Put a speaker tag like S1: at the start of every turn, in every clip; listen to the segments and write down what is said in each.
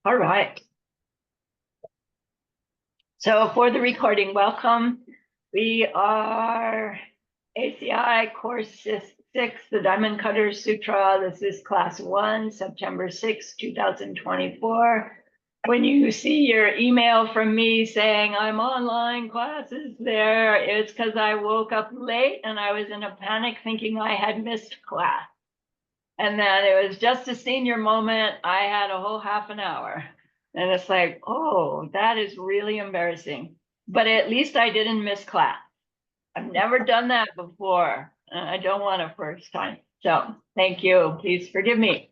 S1: All right. So for the recording, welcome. We are ACI course 6, the Diamond Cutter Sutra. This is class 1, September 6, 2024. When you see your email from me saying I'm online, classes there, it's because I woke up late and I was in a panic thinking I had missed class. And then it was just a senior moment. I had a whole half an hour. And it's like, oh, that is really embarrassing. But at least I didn't miss class. I've never done that before. And I don't want a first time. So thank you. Please forgive me.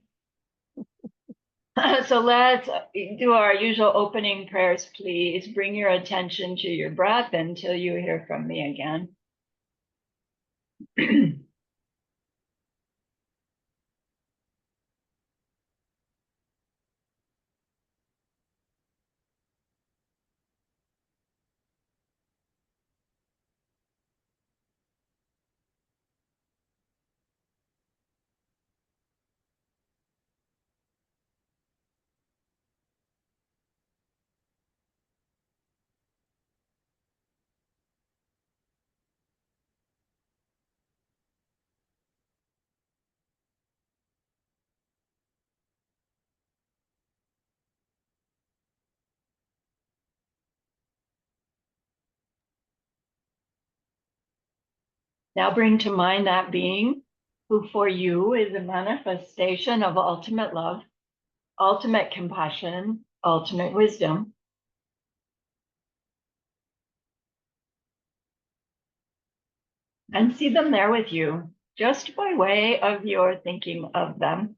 S1: So let's do our usual opening prayers, please. Bring your attention to your breath until you hear from me again. Now bring to mind that being who for you is a manifestation of ultimate love, ultimate compassion, ultimate wisdom. And see them there with you, just by way of your thinking of them.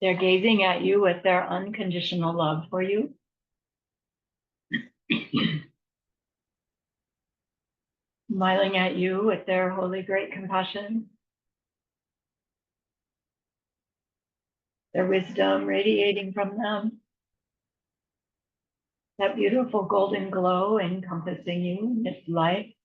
S1: They're gazing at you with their unconditional love for you. Smiling at you with their holy great compassion. Their wisdom radiating from them. That beautiful golden glow encompassing you in its light.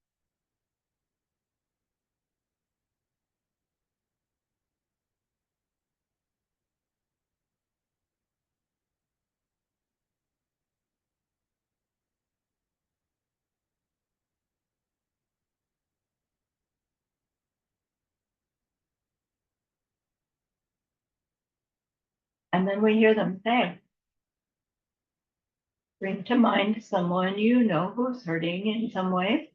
S1: And then we hear them say, bring to mind someone you know who's hurting in some way.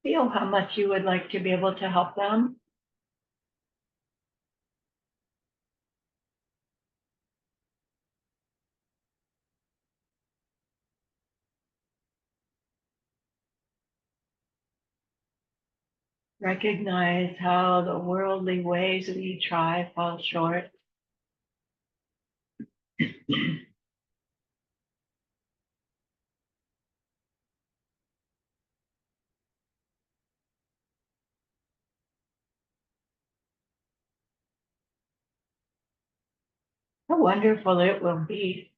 S1: Feel how much you would like to be able to help them. Recognize how the worldly ways we try fall short. How wonderful it will be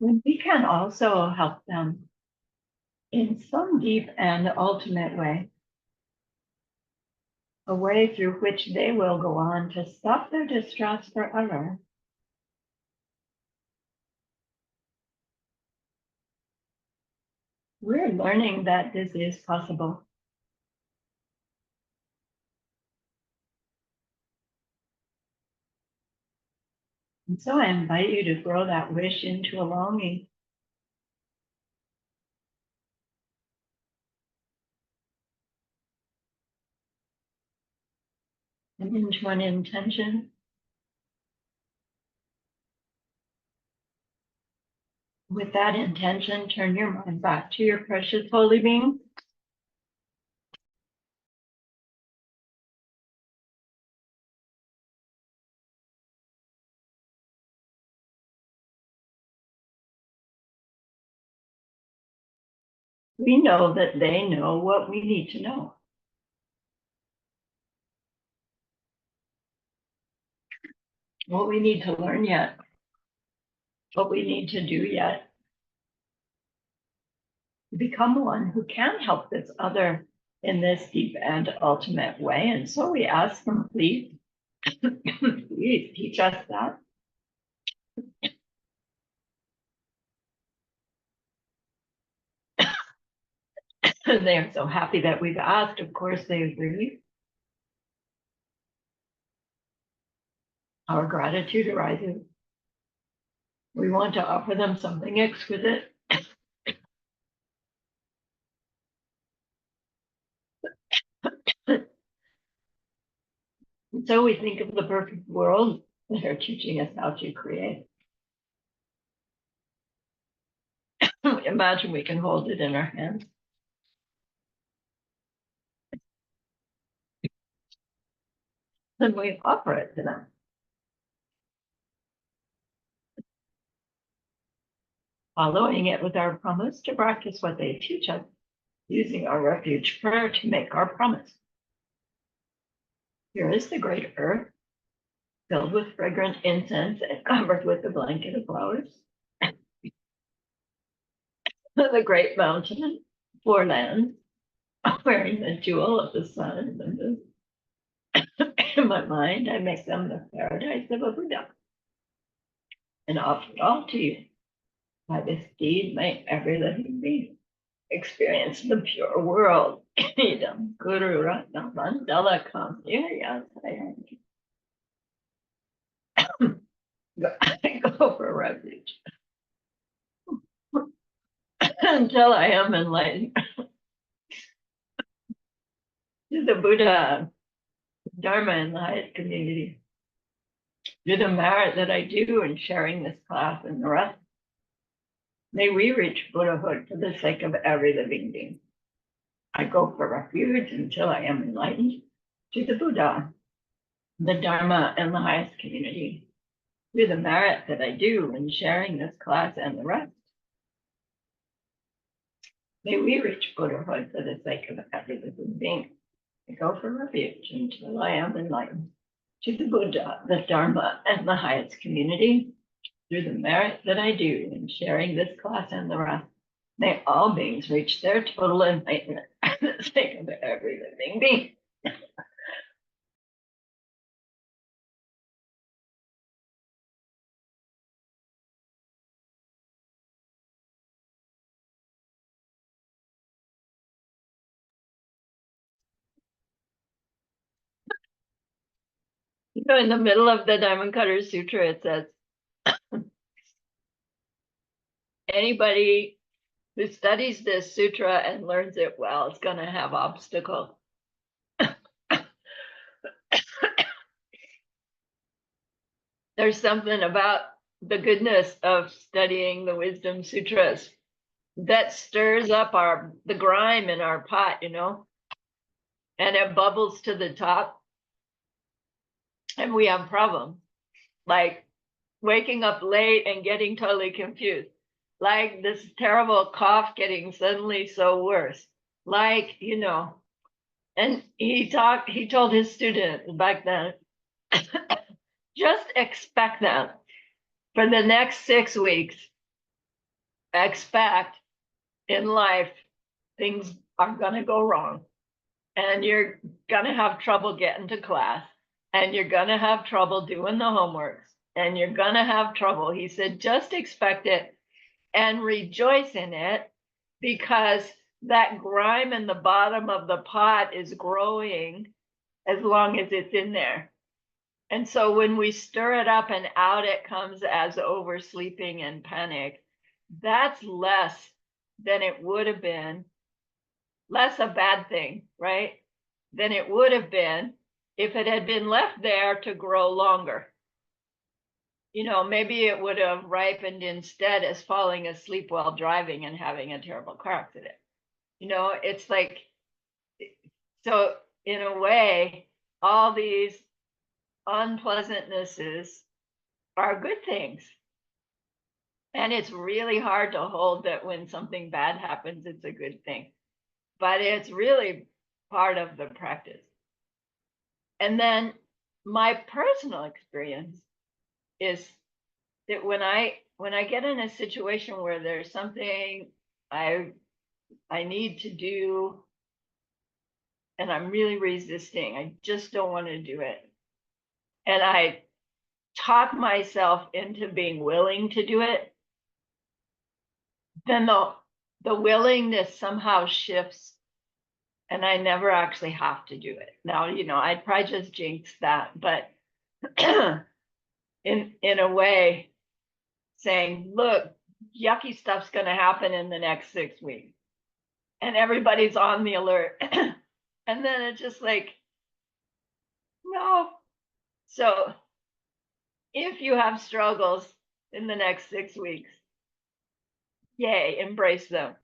S1: when we can also help them in some deep and ultimate way, a way through which they will go on to stop their distress forever. We're learning that this is possible. And so I invite you to grow that wish into a longing. And into an intention. With that intention, turn your mind back to your precious holy being. we know that they know what we need to know. What we need to learn yet, what we need to do yet. Become one who can help this other in this deep and ultimate way. And so we ask them, please, please teach us that. They are so happy that we've asked. Of course, they agree. Our gratitude arises. We want to offer them something exquisite. And so we think of the perfect world that are teaching us how to create. Imagine we can hold it in our hands. Then we offer it to them. Following it with our promise to practice what they teach us, using our refuge prayer to make our promise. Here is the great earth, filled with fragrant incense and covered with a blanket of flowers. The great mountain, four lands, wearing the jewel of the sun and the moon. In my mind, I make them the paradise of a Buddha and offer it all to you. By this deed, may every living being experience the pure world. Idam Guru Ratna Mandala Kamya. I go for refuge until I am enlightened. To the Buddha, Dharma, and the highest community. To the merit that I do in sharing this class and the rest. May we reach Buddhahood for the sake of every living being. I go for refuge until I am enlightened. To the Buddha, the Dharma, and the highest community. To the merit that I do in sharing this class and the rest. May we reach Buddhahood for the sake of every living being. I go for refuge until I am enlightened. To the Buddha, the Dharma, and the highest community. Through the merit that I do in sharing this class and the rest, may all beings reach their total enlightenment for the sake of every living being. You know, in the middle of the Diamond Cutter Sutra, it says, anybody who studies this sutra and learns it well is going to have obstacles. There's something about the goodness of studying the wisdom sutras that stirs up the grime in our pot, you know, and it bubbles to the top, and we have problems like waking up late and getting totally confused, like this terrible cough getting suddenly so worse, like, you know. And he told his student back then, just expect that for the next 6 weeks, expect in life things are going to go wrong, and you're going to have trouble getting to class, and you're going to have trouble doing the homeworks, and you're going to have trouble. He said, just expect it and rejoice in it, because that grime in the bottom of the pot is growing as long as it's in there. And so when we stir it up and out it comes as oversleeping and panic, that's less than it would have been, less a bad thing, right? Than it would have been if it had been left there to grow longer. You know, maybe it would have ripened instead as falling asleep while driving and having a terrible car accident. You know, it's like, so in a way, all these unpleasantnesses are good things. And it's really hard to hold that when something bad happens, it's a good thing. But it's really part of the practice. And then my personal experience is that when I get in a situation where there's something I I need to do and I'm really resisting, I just don't want to do it. And I talk myself into being willing to do it, then the willingness somehow shifts and I never actually have to do it. Now, I'd probably just jinx that, but in a way saying, look, yucky stuff's going to happen in the next 6 weeks. And everybody's on the alert. And then it's just like, no. So if you have struggles in the next 6 weeks, yay, embrace them.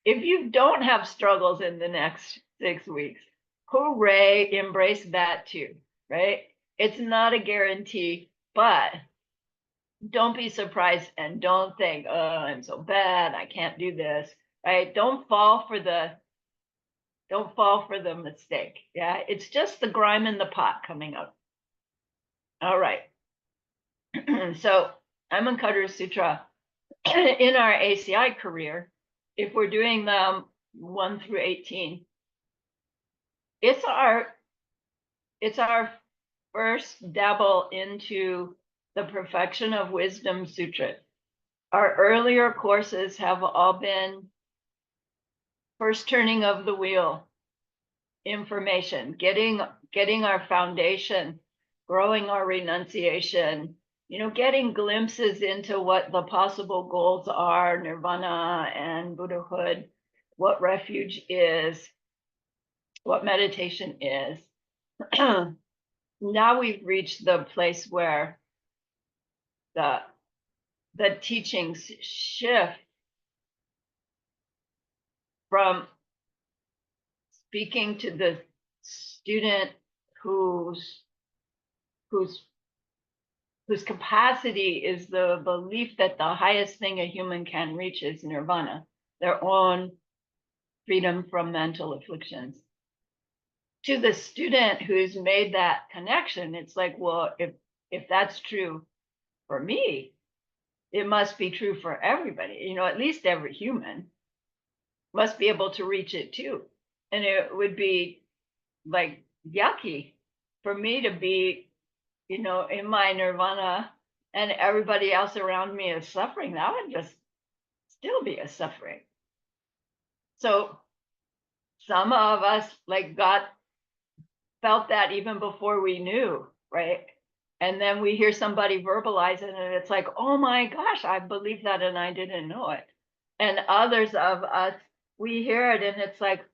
S1: If you don't have struggles in the next 6 weeks, hooray, embrace that too, right? It's not a guarantee, but don't be surprised and don't think, oh, I'm so bad, I can't do this, right? Don't fall for the mistake. Yeah, it's just the grime in the pot coming out. All right. So Amankaddara Sutra in our ACI career, if we're doing them 1 through 18, it's our first dabble into the Perfection of Wisdom Sutra. Our earlier courses have all been first turning of the wheel, information, getting our foundation, growing our renunciation, getting glimpses into what the possible goals are, nirvana and Buddhahood, what refuge is, what meditation is. Now we've reached the place where the teachings shift from speaking to the student whose capacity is the belief that the highest thing a human can reach is nirvana, their own freedom from mental afflictions. To the student who's made that connection, it's like, well, if that's true for me, it must be true for everybody. At least every human must be able to reach it too. And it would be like yucky for me to be, in my nirvana and everybody else around me is suffering. That would just still be a suffering. So some of us felt that even before we knew, right? And then we hear somebody verbalize it and it's like, oh my gosh, I believe that and I didn't know it. And others of us, we hear it and it's like,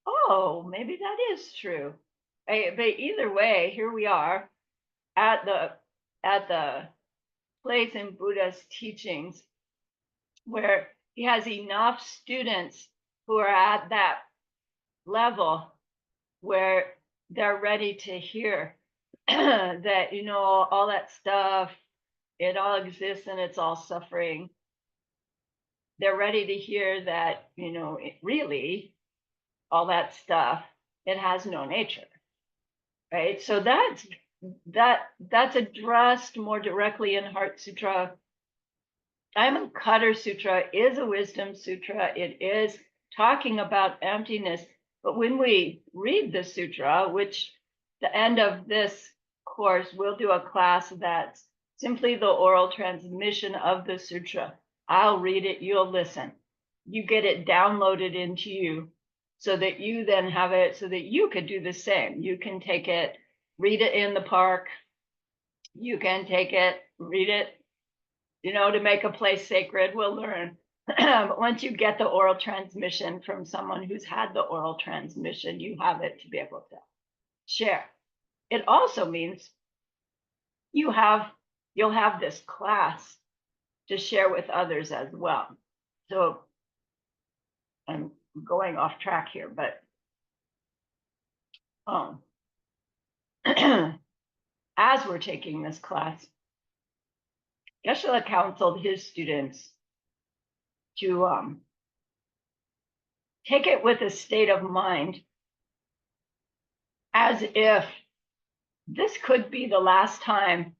S1: oh, maybe that is true. But either way, here we are at the place in Buddha's teachings where he has enough students who are at that level where they're ready to hear that, all that stuff, it all exists and it's all suffering. They're ready to hear that, really, all that stuff, it has no nature, right? So that's addressed more directly in Heart Sutra. Amankaddara Sutra is a wisdom sutra. It is talking about emptiness. But when we read the sutra, which the end of this course, we'll do a class that's simply the oral transmission of the sutra. I'll read it, you'll listen. You get it downloaded into you so that you then have it so that you could do the same. You can take it, read it in the park. You can take it, read it, to make a place sacred. We'll learn. But once you get the oral transmission from someone who's had the oral transmission, you have it to be able to share. It also means you'll have this class to share with others as well. So I'm going off track here, but as we're taking this class, Geshe counseled his students to take it with a state of mind as if this could be the last time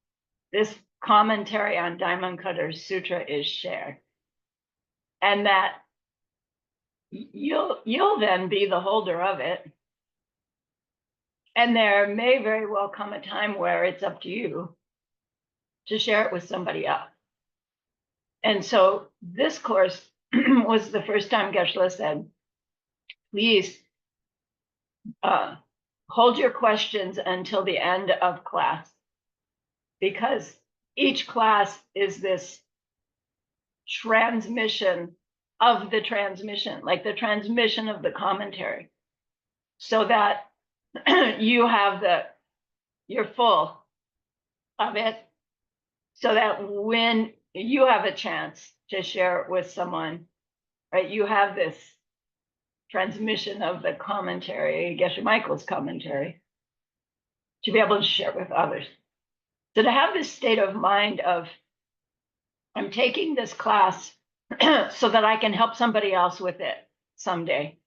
S1: this commentary on Diamond Cutter Sutra is shared. And that you'll then be the holder of it. And there may very well come a time where it's up to you to share it with somebody else. And so this course was the first time Geshe said, please hold your questions until the end of class, because each class is this transmission of the transmission, like the transmission of the commentary, so that you're full of it, so that when you have a chance to share it with someone, right, you have this transmission of the commentary, Geshe Michael's commentary, to be able to share with others. So to have this state of mind of, I'm taking this class so that I can help somebody else with it someday,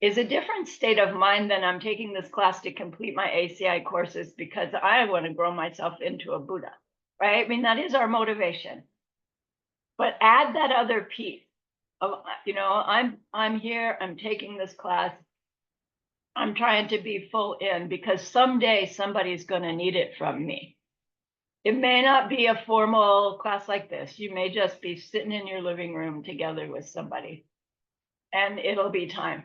S1: is a different state of mind than I'm taking this class to complete my ACI courses because I want to grow myself into a Buddha, right? I mean, that is our motivation. But add that other piece of, I'm here, I'm taking this class, I'm trying to be full in because someday somebody's going to need it from me. It may not be a formal class like this. You may just be sitting in your living room together with somebody, and it'll be time,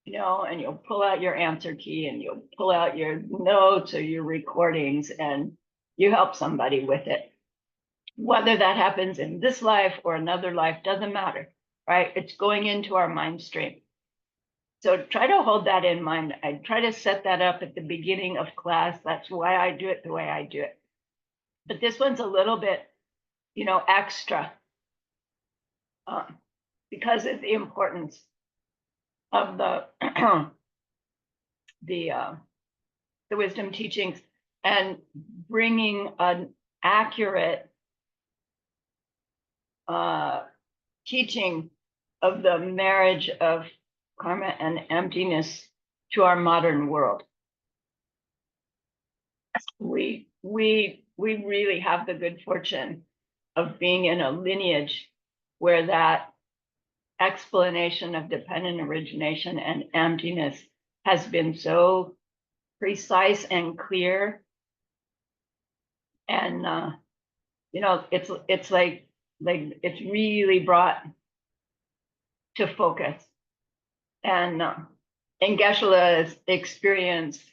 S1: and you'll pull out your answer key and you'll pull out your notes or your recordings and you help somebody with it. Whether that happens in this life or another life, doesn't matter, right? It's going into our mind stream. So try to hold that in mind. I try to set that up at the beginning of class. That's why I do it the way I do it. But this one's a little bit, extra because of the importance of the the wisdom teachings and bringing an accurate teaching of the marriage of karma and emptiness to our modern world. We really have the good fortune of being in a lineage where that explanation of dependent origination and emptiness has been so precise and clear. And it's like it's really brought to focus. And in Geshe-la's experience,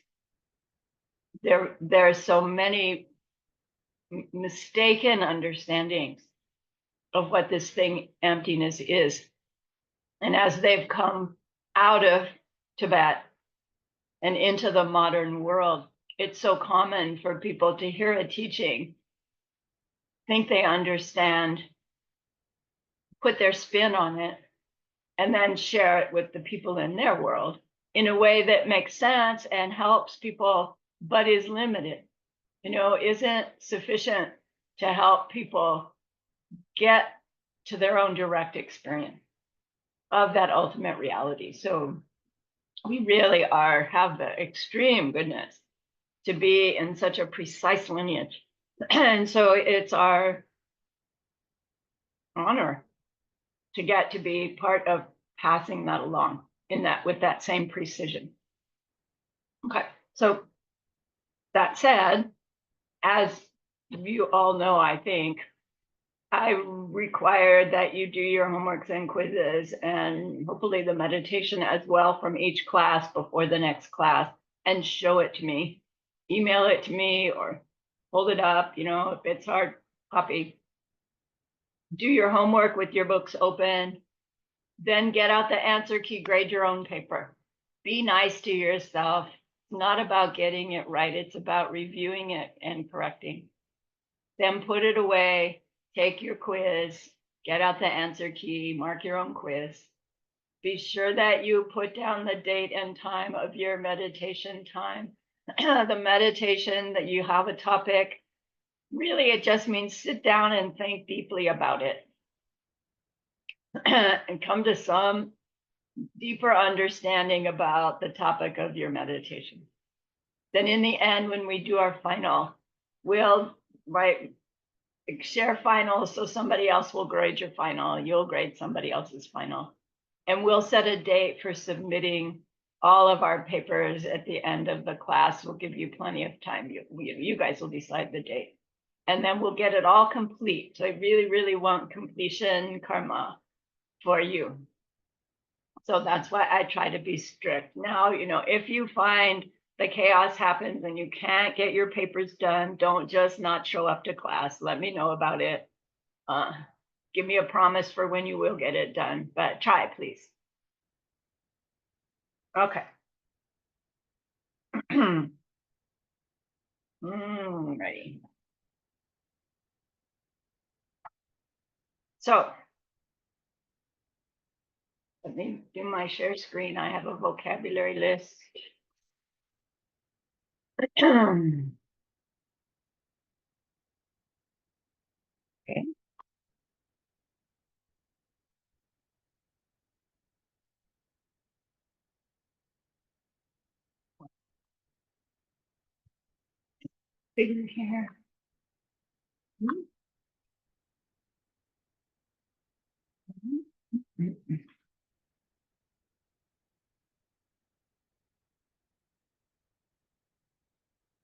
S1: there are so many mistaken understandings of what this thing emptiness is. And as they've come out of Tibet and into the modern world, it's so common for people to hear a teaching, think they understand, put their spin on it, and then share it with the people in their world in a way that makes sense and helps people, but is limited, isn't sufficient to help people get to their own direct experience of that ultimate reality. So we really have the extreme goodness to be in such a precise lineage. And so it's our honor to get to be part of passing that along with that same precision. Okay, so that said, as you all know, I think, I require that you do your homeworks and quizzes and hopefully the meditation as well from each class before the next class, and show it to me. Email it to me or hold it up, if it's hard copy. Do your homework with your books open. Then get out the answer key, grade your own paper. Be nice to yourself. It's not about getting it right. It's about reviewing it and correcting. Then put it away. Take your quiz, get out the answer key, mark your own quiz. Be sure that you put down the date and time of your meditation time. The meditation that you have a topic Really, it just means sit down and think deeply about it and come to some deeper understanding about the topic of your meditation. Then in the end, when we do our final, we'll share finals, so somebody else will grade your final, you'll grade somebody else's final. And we'll set a date for submitting all of our papers at the end of the class. We'll give you plenty of time. You guys will decide the date. And then we'll get it all complete. So I really, really want completion karma for you. So that's why I try to be strict. Now, if you find the chaos happens and you can't get your papers done, don't just not show up to class. Let me know about it. Give me a promise for when you will get it done, but try, please. Okay. Ready. So let me do my share screen. I have a vocabulary list. Okay. Figure here.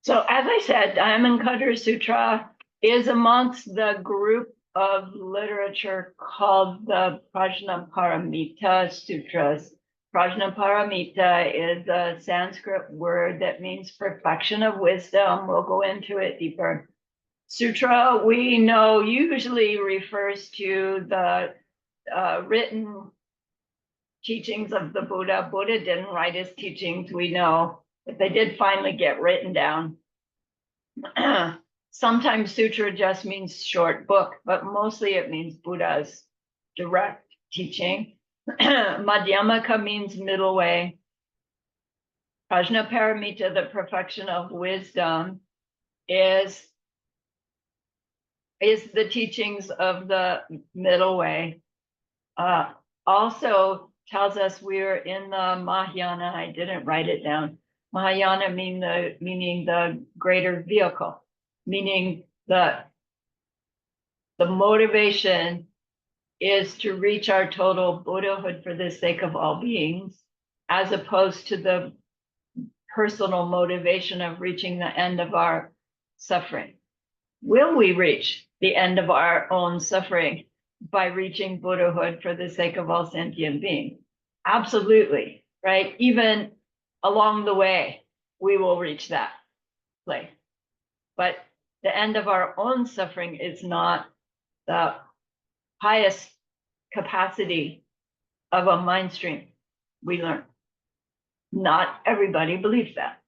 S1: So as I said, Diamond Cutter Sutra is amongst the group of literature called the Prajnaparamita Sutras. Prajnaparamita is a Sanskrit word that means perfection of wisdom. We'll go into it deeper. Sutra, we know, usually refers to the written teachings of the Buddha. Buddha didn't write his teachings, we know, but they did finally get written down. Sometimes sutra just means short book, but mostly it means Buddha's direct teaching. Madhyamaka means middle way. Prajnaparamita, the perfection of wisdom, is the teachings of the middle way. Also tells us we're in the Mahayana. I didn't write it down. Mahayana meaning the greater vehicle, meaning the motivation is to reach our total Buddhahood for the sake of all beings, as opposed to the personal motivation of reaching the end of our suffering. Will we reach the end of our own suffering by reaching Buddhahood for the sake of all sentient beings? Absolutely, right? Even along the way, we will reach that place. But the end of our own suffering is not the highest capacity of a mind stream, we learn. Not everybody believes that.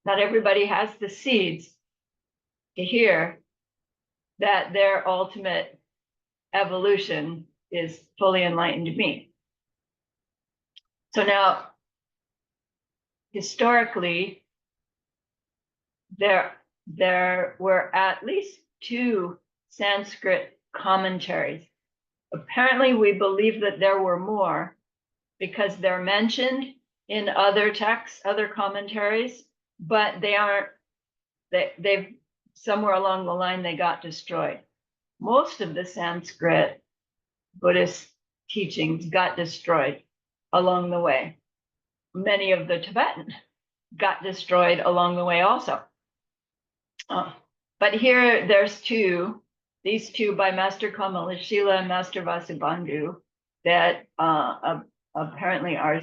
S1: Not everybody has the seeds to hear that their ultimate evolution is fully enlightened being. So now, historically, there were at least 2 Sanskrit commentaries. Apparently, we believe that there were more because they're mentioned in other texts, other commentaries, but they've somewhere along the line, they got destroyed. Most of the Sanskrit Buddhist teachings got destroyed along the way. Many of the Tibetan got destroyed along the way also. But here there's these two by Master Kamalashila and Master Vasubandhu that apparently are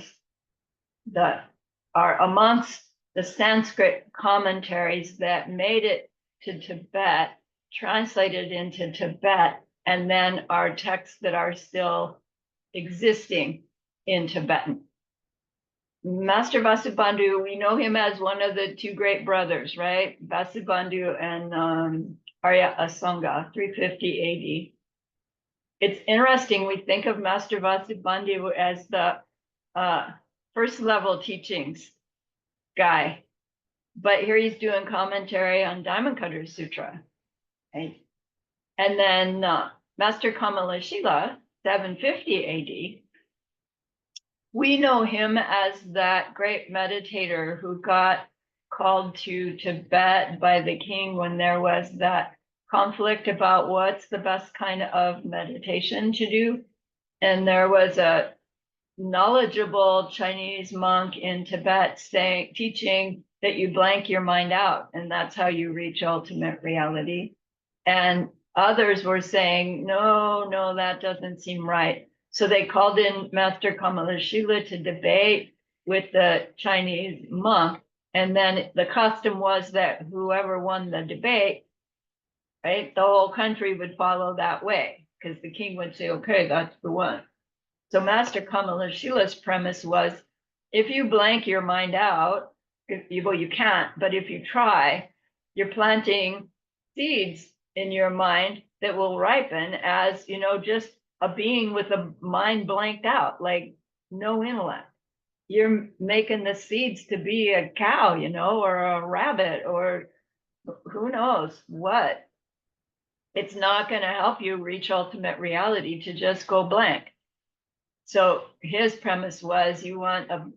S1: amongst the Sanskrit commentaries that made it to Tibet, translated into Tibet, and then are texts that are still existing in Tibetan. Master Vasubandhu, we know him as one of the 2 great brothers, right? Vasubandhu and Arya Asanga, 350 AD. It's interesting, we think of Master Vasubandhu as the first level teachings guy, but here he's doing commentary on Diamond Cutter Sutra. right? And then Master Kamalashila, 750 AD, we know him as that great meditator who got called to Tibet by the king when there was that conflict about what's the best kind of meditation to do. And there was a knowledgeable Chinese monk in Tibet teaching that you blank your mind out, and that's how you reach ultimate reality. And others were saying, no, no, that doesn't seem right. So they called in Master Kamalashila to debate with the Chinese monk. And then the custom was that whoever won the debate, right, the whole country would follow that way, because the king would say, okay, that's the one. So Master Kamalashila's premise was, if you blank your mind out, well, you can't, but if you try, you're planting seeds in your mind that will ripen as, just a being with a mind blanked out, like no intellect. You're making the seeds to be a cow, or a rabbit, or who knows what. It's not going to help you reach ultimate reality to just go blank. So his premise was, you want a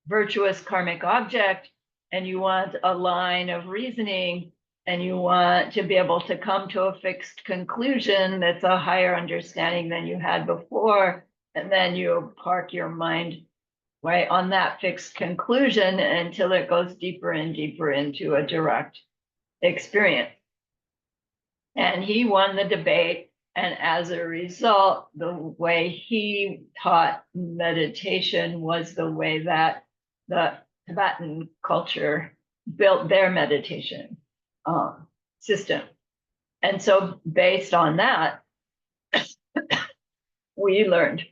S1: virtuous karmic object, and you want a line of reasoning, and you want to be able to come to a fixed conclusion that's a higher understanding than you had before. And then you park your mind right on that fixed conclusion until it goes deeper and deeper into a direct experience. And he won the debate. And as a result, the way he taught meditation was the way that the Tibetan culture built their meditation system. And so based on that, we learned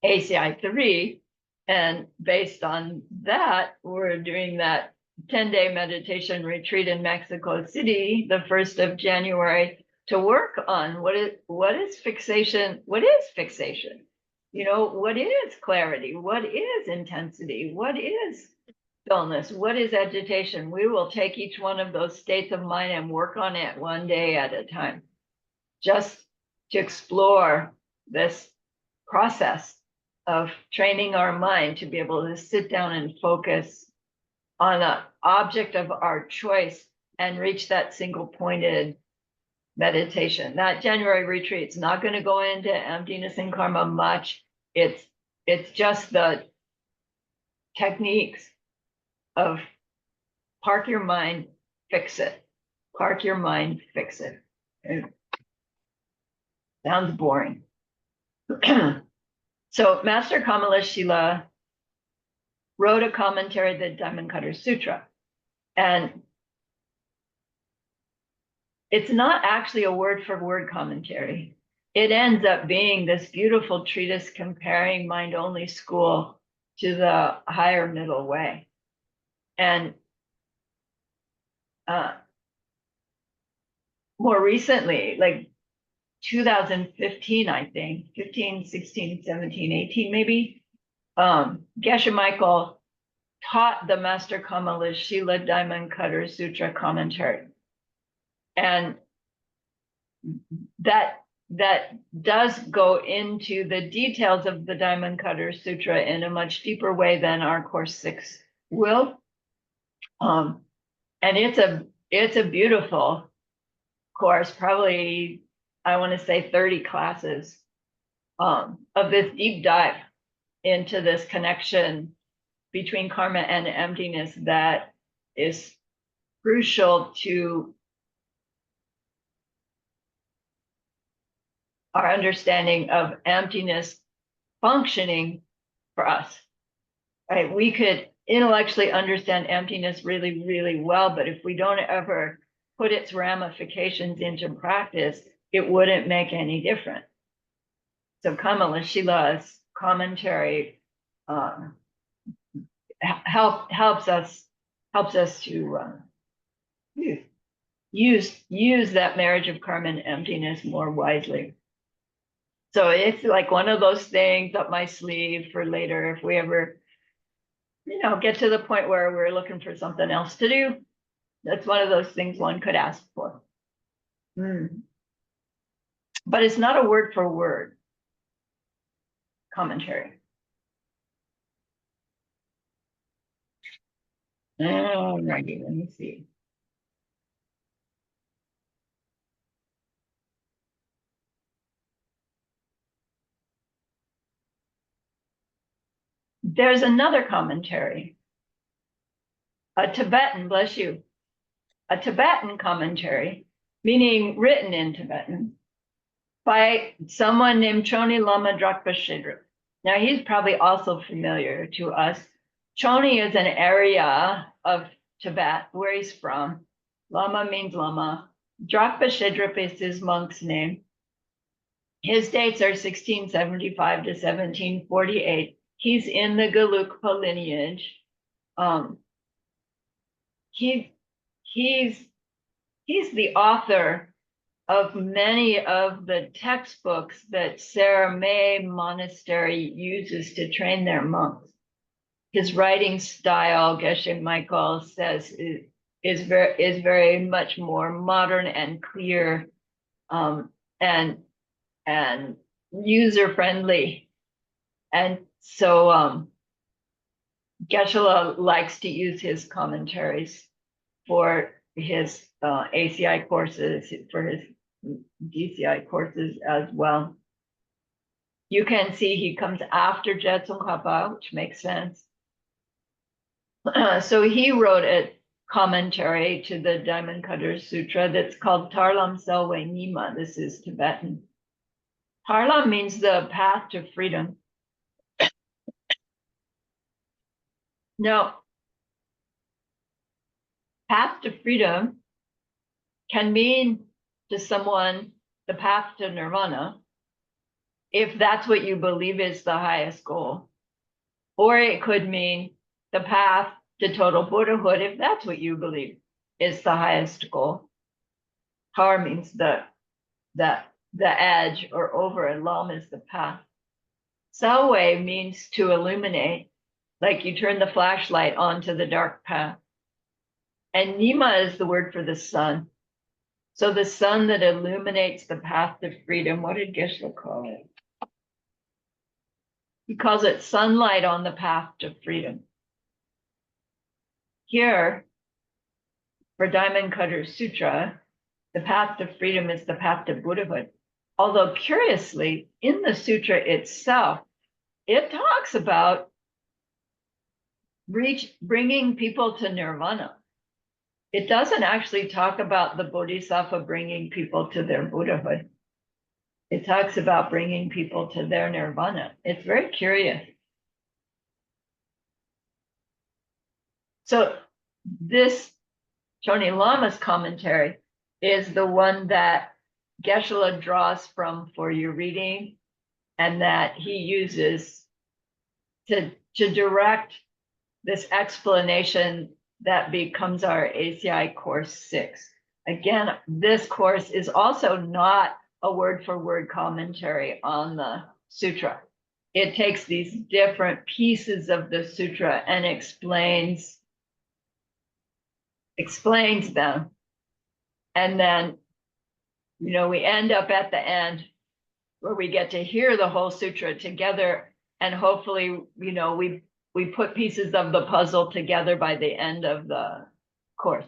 S1: ACI 3. And based on that, we're doing that 10-day meditation retreat in Mexico City, the 1st of January, to work on what is fixation? What is fixation? What is clarity? What is intensity? What is stillness? What is agitation? We will take each one of those states of mind and work on it one day at a time, just to explore this process of training our mind to be able to sit down and focus on an object of our choice and reach that single pointed meditation. That January retreat's not going to go into emptiness and karma much. It's just the techniques of park your mind, fix it. Park your mind, fix it. It sounds boring. So Master Kamalashila wrote a commentary, the Diamond Cutter Sutra. And it's not actually a word for word commentary. It ends up being this beautiful treatise comparing mind-only school to the higher middle way. And more recently, like 2015, I think, 15, 16, 17, 18, maybe, Geshe Michael taught the Master Kamalashila Diamond Cutter Sutra commentary. And that does go into the details of the Diamond Cutter Sutra in a much deeper way than our Course 6 will. And it's a beautiful course, probably, I want to say 30 classes of this deep dive into this connection between karma and emptiness that is crucial to our understanding of emptiness functioning for us, right? We could intellectually understand emptiness really, really well, but if we don't ever put its ramifications into practice, it wouldn't make any difference. So Kamalashila's commentary helps us to use that marriage of karma and emptiness more wisely. So it's like one of those things up my sleeve for later, if we ever, get to the point where we're looking for something else to do. That's one of those things one could ask for. But it's not a word for word commentary. Alrighty, let me see. There's another commentary, a Tibetan, bless you, a Tibetan commentary, meaning written in Tibetan, by someone named Choni Lama Drakpa Shedrup. Now, he's probably also familiar to us. Choni is an area of Tibet where he's from. Lama means Lama. Drakpa Shedrup is his monk's name. His dates are 1675 to 1748. He's in the Gelugpa lineage. He's the author of many of the textbooks that Sarah May Monastery uses to train their monks. His writing style, Geshe Michael says, is very much more modern and clear, and user friendly. And so Geshe likes to use his commentaries for his ACI courses, for his DCI courses as well. You can see he comes after Jetsun Kappa, which makes sense. So he wrote a commentary to the Diamond Cutter Sutra that's called Tarlam Selwe Nima. This is Tibetan. Tarlam means the path to freedom. Now, path to freedom can mean to someone the path to nirvana, if that's what you believe is the highest goal. Or it could mean the path to total Buddhahood, if that's what you believe is the highest goal. Tar means the edge or over, and lam is the path. Selwe means to illuminate, like you turn the flashlight onto the dark path. And Nima is the word for the sun. So the sun that illuminates the path to freedom, what did Geshe call it? He calls it sunlight on the path to freedom. Here, for Diamond Cutter Sutra, the path to freedom is the path to Buddhahood. Although curiously, in the sutra itself, it talks about bringing people to nirvana. It doesn't actually talk about the bodhisattva bringing people to their Buddhahood. It talks about bringing people to their nirvana. It's very curious. So this Choni Lama's commentary is the one that Geshe draws from for your reading, and that he uses to direct this explanation that becomes our ACI course 6. Again, this course is also not a word-for-word commentary on the sutra. It takes these different pieces of the sutra and explains them. And then, we end up at the end where we get to hear the whole sutra together, and hopefully, we put pieces of the puzzle together by the end of the course.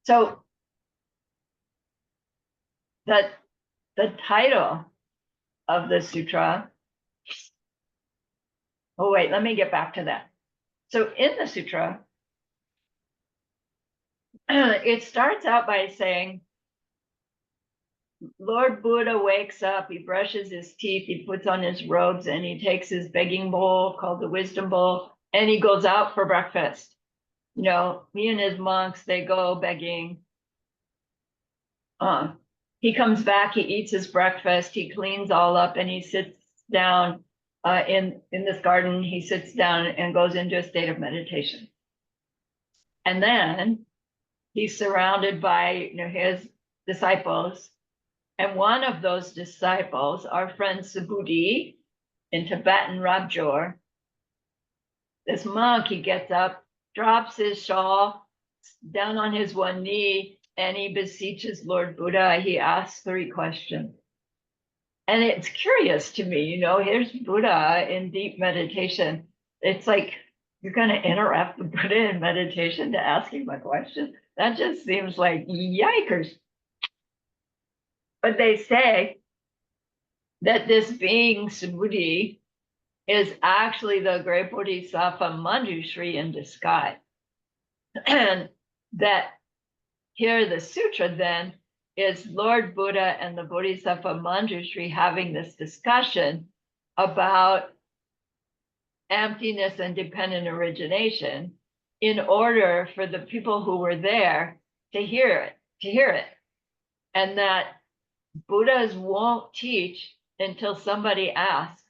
S1: So the title of the sutra, oh wait, let me get back to that. So in the sutra, it starts out by saying, Lord Buddha wakes up, he brushes his teeth, he puts on his robes, and he takes his begging bowl called the wisdom bowl, and he goes out for breakfast. He and his monks, they go begging. He comes back, he eats his breakfast, he cleans all up, and he sits down in this garden. He sits down and goes into a state of meditation. And then he's surrounded by his disciples. And one of those disciples, our friend Subhuti, in Tibetan Rabjor, this monk, he gets up drops his shawl down on his one knee, and he beseeches Lord Buddha. He asks 3 questions. And it's curious to me, here's Buddha in deep meditation. It's like you're going to interrupt the Buddha in meditation to ask him a question. That just seems like yikers. But they say that this being Subhuti is actually the great Bodhisattva Manjushri in disguise. And that here the sutra then is Lord Buddha and the Bodhisattva Manjushri having this discussion about emptiness and dependent origination in order for the people who were there to hear it. And that Buddhas won't teach until somebody asks.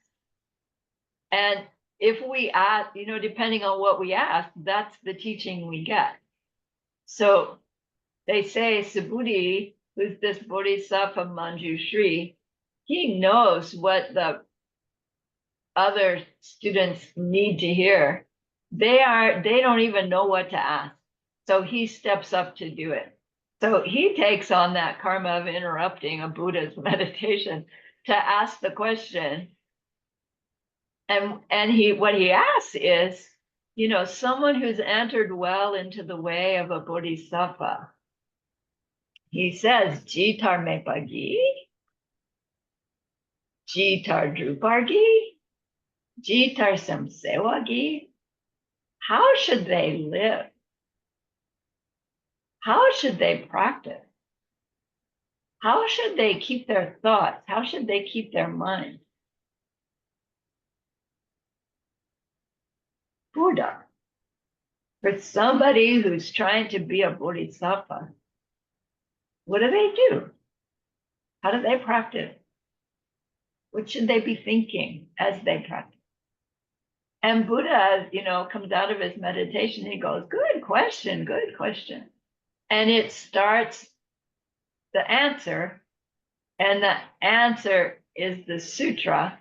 S1: And if we ask, depending on what we ask, that's the teaching we get. So they say Subhuti, who's this Bodhisattva Manjushri, he knows what the other students need to hear. They don't even know what to ask. So he steps up to do it. So he takes on that karma of interrupting a Buddha's meditation to ask the question. And what he asks is, someone who's entered well into the way of a bodhisattva. He says, Jitar mepagi, Jitar drupargi, Jitar samsewagi. How should they live? How should they practice? How should they keep their thoughts? How should they keep their mind? Buddha, for somebody who's trying to be a bodhisattva, what do? How do they practice? What should they be thinking as they practice? And Buddha, comes out of his meditation and he goes, good question. And it starts the answer, and the answer is the sutra.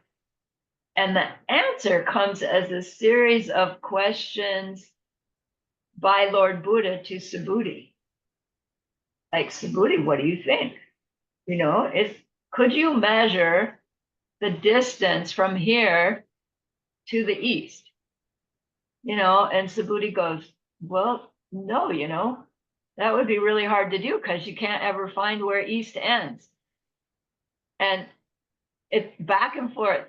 S1: And the answer comes as a series of questions by Lord Buddha to Subhuti. Like, Subhuti, what do you think? Could you measure the distance from here to the east? And Subhuti goes, well, no, that would be really hard to do because you can't ever find where east ends. And it's back and forth,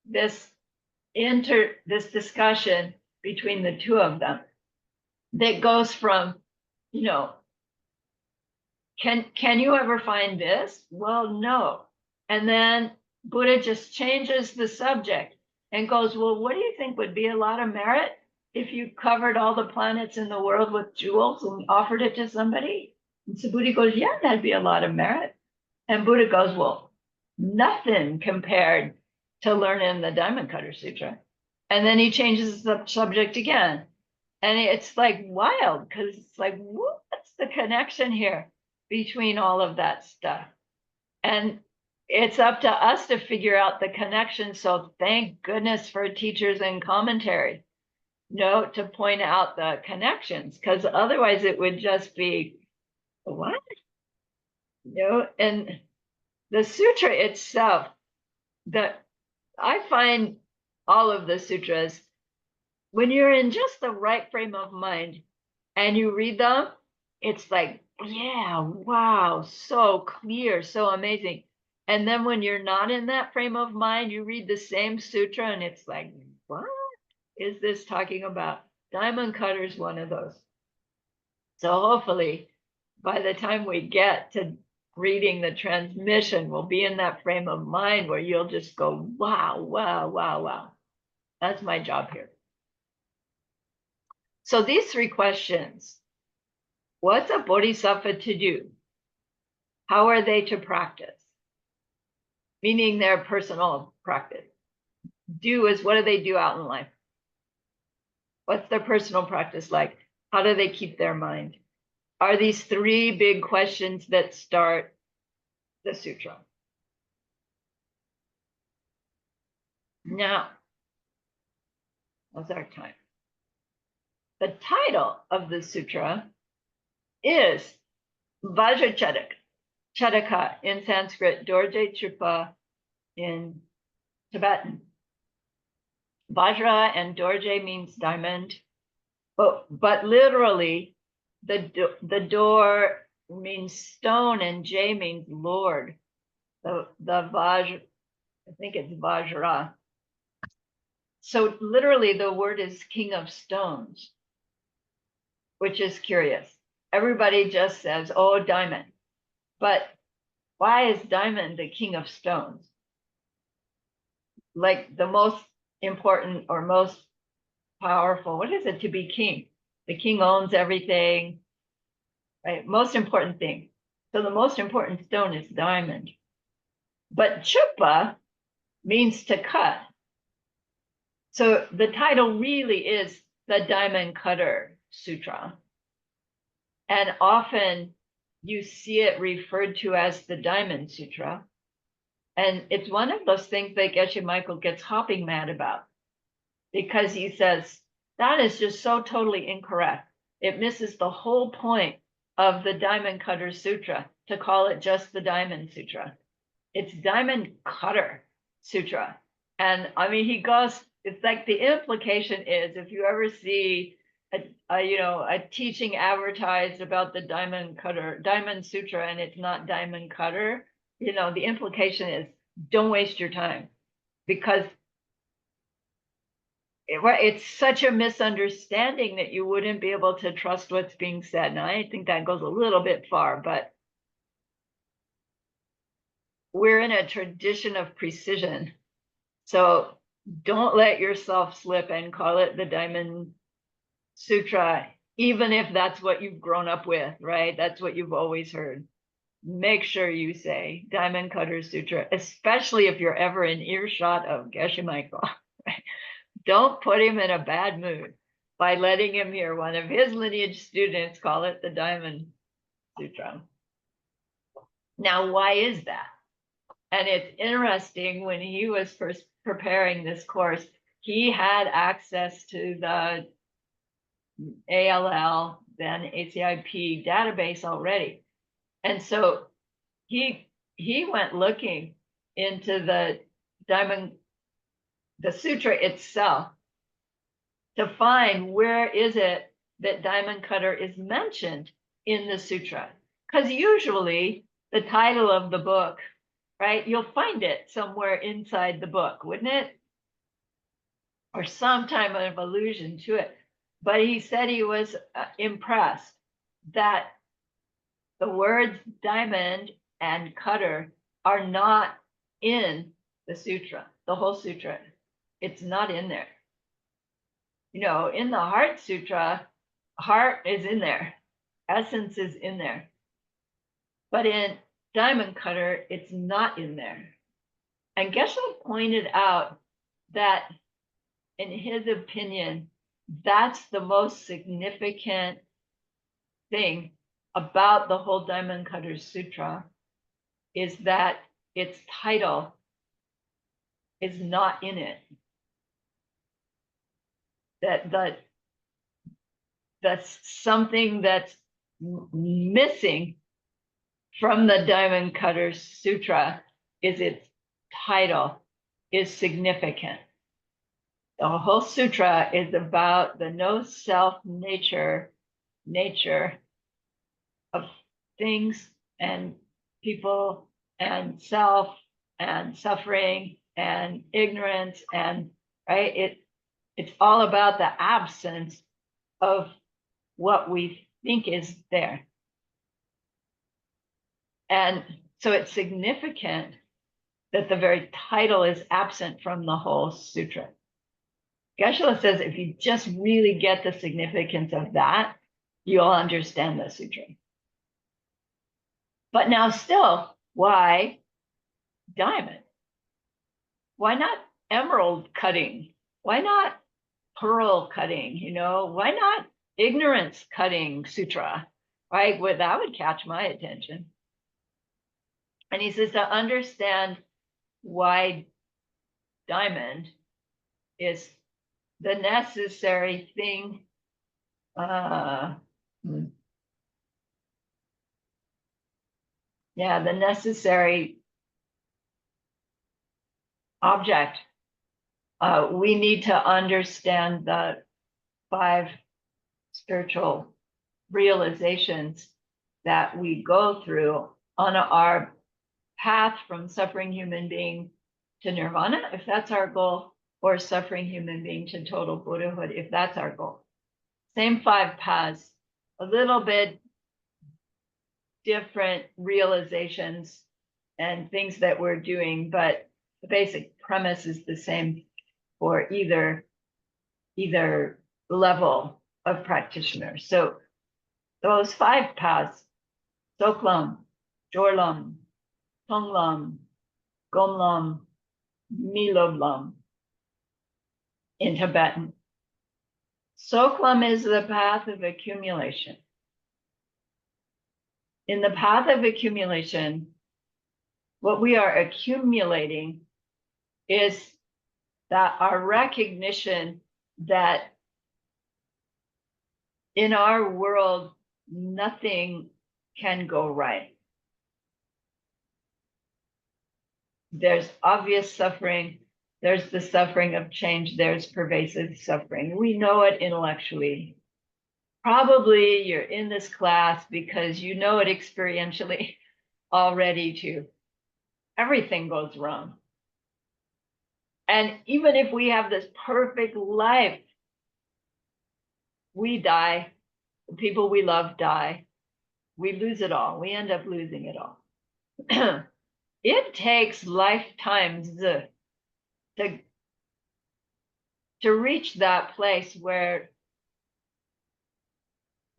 S1: this discussion between the two of them that goes from, can you ever find this? Well, no. And then Buddha just changes the subject and goes, well, what do you think would be a lot of merit if you covered all the planets in the world with jewels and offered it to somebody? And Subhuti goes, yeah, that'd be a lot of merit. And Buddha goes, well, nothing compared to learning the Diamond Cutter Sutra. And then he changes the subject again. And it's like wild because it's like, what's the connection here between all of that stuff? And it's up to us to figure out the connection. So thank goodness for teachers and commentary, to point out the connections, because otherwise it would just be, what? And the sutra itself, I find all of the sutras, when you're in just the right frame of mind and you read them, it's like, yeah, wow, so clear, so amazing. And then when you're not in that frame of mind, you read the same sutra and it's like, what is this talking about? Diamond Cutter is one of those. So hopefully by the time we get to reading the transmission, we'll be in that frame of mind where you'll just go, wow, wow, wow, wow. That's my job here. So these 3 questions: what's a bodhisattva to do? How are they to practice? Meaning their personal practice. Do is, what do they do out in life? What's their personal practice like? How do they keep their mind? Are these 3 big questions that start the sutra. Now, what's our time? the title of the sutra is Vajracharaka in Sanskrit, Dorje Chupa in Tibetan. Vajra and Dorje means diamond, but literally the door means stone and J means Lord. The Vajra, I think it's Vajra. So literally the word is king of stones, which is curious. Everybody just says, oh, diamond. But why is diamond the king of stones? Like the most important or most powerful, what is it to be king? The king owns everything, right? Most important thing. So the most important stone is diamond. But chupa means to cut. So the title really is the Diamond Cutter Sutra. And often you see it referred to as the Diamond Sutra. And it's one of those things that Geshe Michael gets hopping mad about, because he says, that is just so totally incorrect. It misses the whole point of the Diamond Cutter Sutra to call it just the Diamond Sutra. It's Diamond Cutter Sutra. And I mean, he goes, it's like the implication is, if you ever see a teaching advertised about the Diamond Sutra, and it's not Diamond Cutter, the implication is don't waste your time, because it's such a misunderstanding that you wouldn't be able to trust what's being said. And I think that goes a little bit far, but we're in a tradition of precision. So don't let yourself slip and call it the Diamond Sutra, even if that's what you've grown up with, right? That's what you've always heard. Make sure you say Diamond Cutter Sutra, especially if you're ever in earshot of Geshe Michael. Right? Don't put him in a bad mood by letting him hear one of his lineage students call it the Diamond Sutra. Now, why is that? And it's interesting, when he was first preparing this course, he had access to the ALL, then ACIP database already. And so he went looking into the sutra itself to find where is it that Diamond Cutter is mentioned in the sutra. Because usually the title of the book, right, you'll find it somewhere inside the book, wouldn't it? Or some type of allusion to it. But he said he was impressed that the words diamond and cutter are not in the sutra, the whole sutra. It's not in there. In the Heart Sutra, heart is in there, essence is in there. But in Diamond Cutter, it's not in there. And Geshe pointed out that, in his opinion, that's the most significant thing about the whole Diamond Cutter Sutra, is that its title is not in it. That's something that's missing from the Diamond Cutter Sutra is its title is significant. The whole sutra is about the no self nature of things and people and self and suffering and ignorance, and right, it's all about the absence of what we think is there. And so it's significant that the very title is absent from the whole sutra. Geshe says if you just really get the significance of that, you'll understand the sutra. But now still, why diamond? Why not emerald cutting? Why not pearl cutting? Why not ignorance cutting sutra? Right? Well, that would catch my attention. And he says to understand why diamond is the necessary thing uh, hmm, yeah, the necessary object. We need to understand the 5 spiritual realizations that we go through on our path from suffering human being to nirvana, if that's our goal, or suffering human being to total Buddhahood, if that's our goal. Same 5 paths, a little bit different realizations and things that we're doing, but the basic premise is the same for either level of practitioners. So those 5 paths, Soklam, Jorlam, Tonglam, Gomlam, Miloblam in Tibetan. Soklam is the path of accumulation. In the path of accumulation, what we are accumulating is that our recognition that in our world, nothing can go right. There's obvious suffering. There's the suffering of change. There's pervasive suffering. We know it intellectually. Probably you're in this class because you know it experientially already too. Everything goes wrong. And even if we have this perfect life, we die. The people we love die. We lose it all. We end up losing it all. It takes lifetimes to reach that place where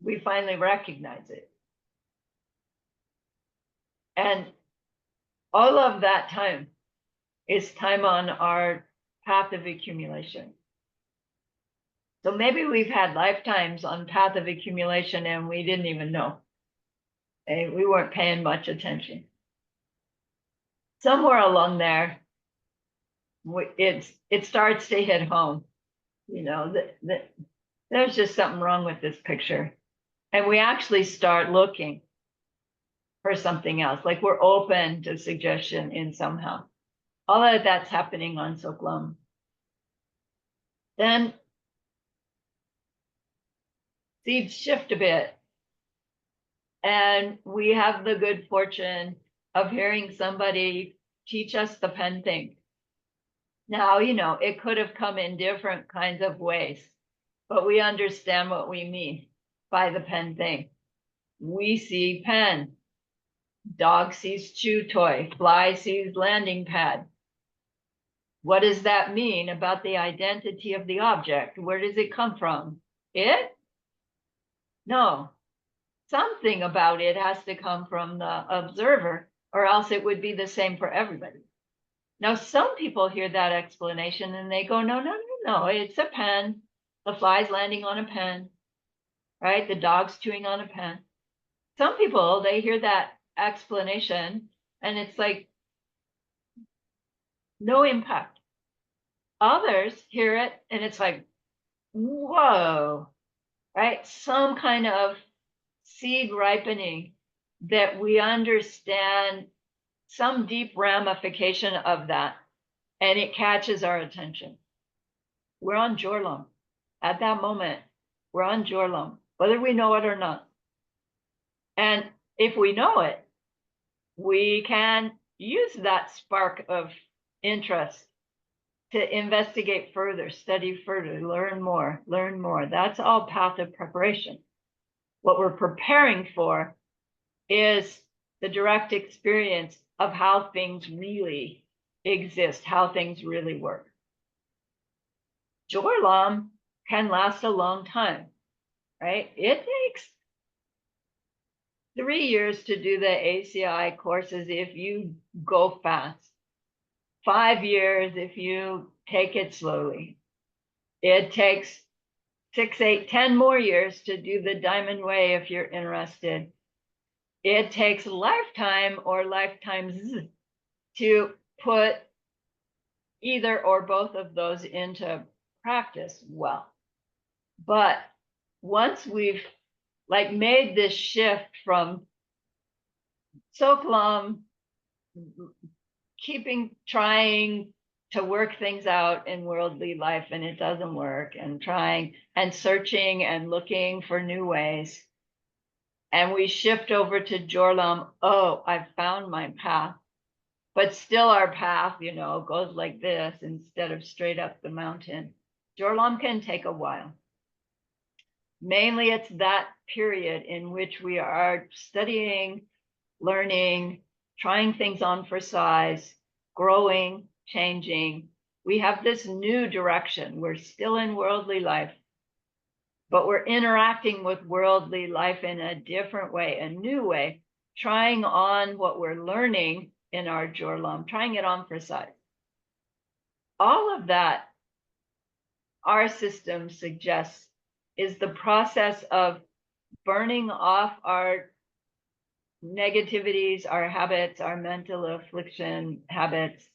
S1: we finally recognize it. And all of that time is time on our path of accumulation. So maybe we've had lifetimes on path of accumulation and we didn't even know. And we weren't paying much attention. Somewhere along there, it starts to hit home. You know, there's just something wrong with this picture. And we actually start looking for something else, like we're open to suggestion in somehow. All of that's happening on Soklam. Then seeds shift a bit. And we have the good fortune of hearing somebody teach us the pen thing. Now, you know, it could have come in different kinds of ways, but we understand what we mean by the pen thing. We see pen. Dog sees chew toy. Fly sees landing pad. What does that mean about the identity of the object? Where does it come from? It? No. Something about it has to come from the observer, or else it would be the same for everybody. Now, some people hear that explanation and they go, no, no, no, no, it's a pen. The fly's landing on a pen, right? The dog's chewing on a pen. Some people, they hear that explanation and it's like no impact. Others hear it and it's like, whoa, right? Some kind of seed ripening that we understand some deep ramification of that, and it catches our attention. We're on Jorlam. At that moment, we're on Jorlam, whether we know it or not. And if we know it, we can use that spark of interest to investigate further, study further, learn more, learn more. That's all path of preparation. What we're preparing for is the direct experience of how things really exist, how things really work. Jorlam can last a long time, right? It takes 3 years to do the ACI courses if you go fast. 5 years if you take it slowly. It takes 6, 8, 10 more years to do the Diamond Way if you're interested. It takes a lifetime or lifetimes to put either or both of those into practice well. But once we've like made this shift from Soklam trying to work things out in worldly life and it doesn't work, and trying and searching and looking for new ways. And we shift over to Jorlam. Oh, I've found my path. But still our path, goes like this instead of straight up the mountain. Jorlam can take a while. Mainly it's that period in which we are studying, learning, trying things on for size, growing, changing. We have this new direction. We're still in worldly life, but we're interacting with worldly life in a different way, a new way, trying on what we're learning in our Jorlam, trying it on for size. All of that, our system suggests, is the process of burning off our negativities, our habits, our mental affliction habits,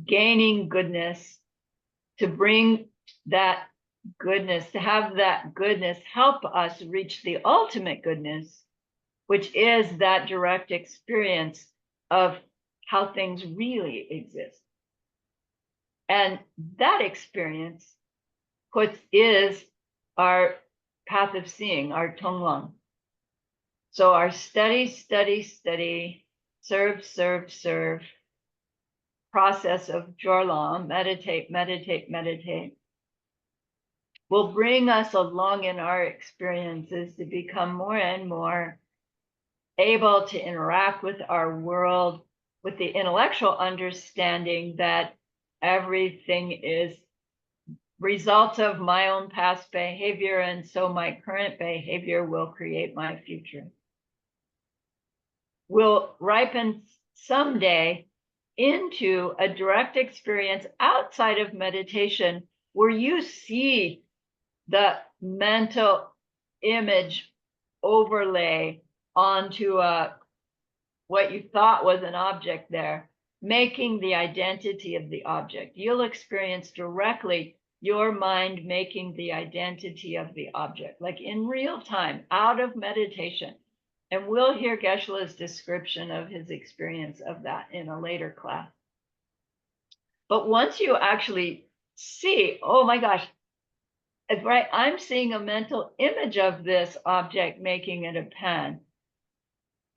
S1: gaining goodness, to bring that goodness, to have that goodness help us reach the ultimate goodness, which is that direct experience of how things really exist. And that experience is our path of seeing, our Tonglang. So our study, serve process of Jorlam, meditate, will bring us along in our experiences to become more and more able to interact with our world with the intellectual understanding that everything is results of my own past behavior, and so my current behavior will create my future. Will ripen someday into a direct experience outside of meditation where you see the mental image overlay onto what you thought was an object there, making the identity of the object. You'll experience directly your mind making the identity of the object, like in real time, out of meditation. And we'll hear Geshe-la's description of his experience of that in a later class. But once you actually see, oh my gosh, right, I'm seeing a mental image of this object making it a pen.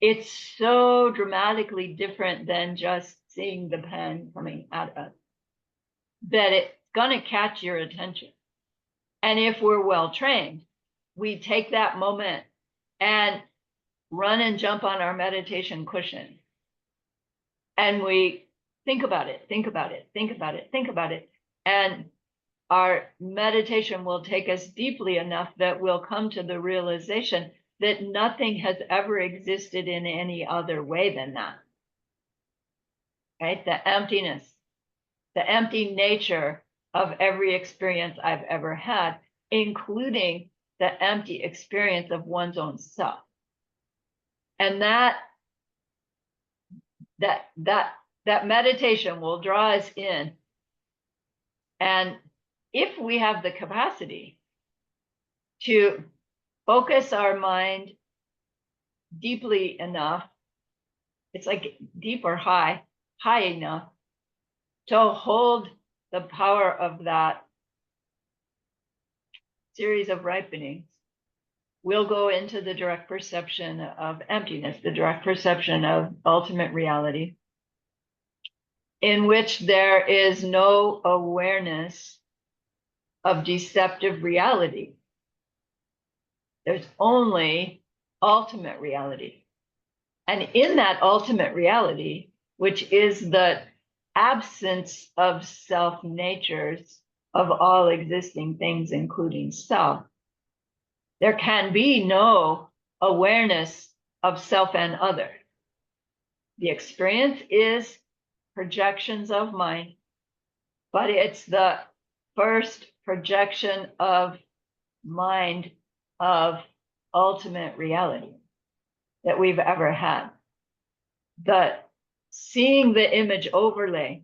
S1: It's so dramatically different than just seeing the pen coming at us that it's going to catch your attention. And if we're well trained, we take that moment and run and jump on our meditation cushion. And we think about it. And our meditation will take us deeply enough that we'll come to the realization that nothing has ever existed in any other way than that. Right? The emptiness, the empty nature of every experience I've ever had, including the empty experience of one's own self. And that meditation will draw us in. And if we have the capacity to focus our mind deeply enough, it's like deep or high enough to hold the power of that series of ripenings, we'll go into the direct perception of emptiness, the direct perception of ultimate reality, in which there is no awareness of deceptive reality. There's only ultimate reality. And in that ultimate reality, which is the absence of self-natures of all existing things, including self, there can be no awareness of self and other. The experience is projections of mind, but it's the first projection of mind of ultimate reality that we've ever had. The seeing the image overlay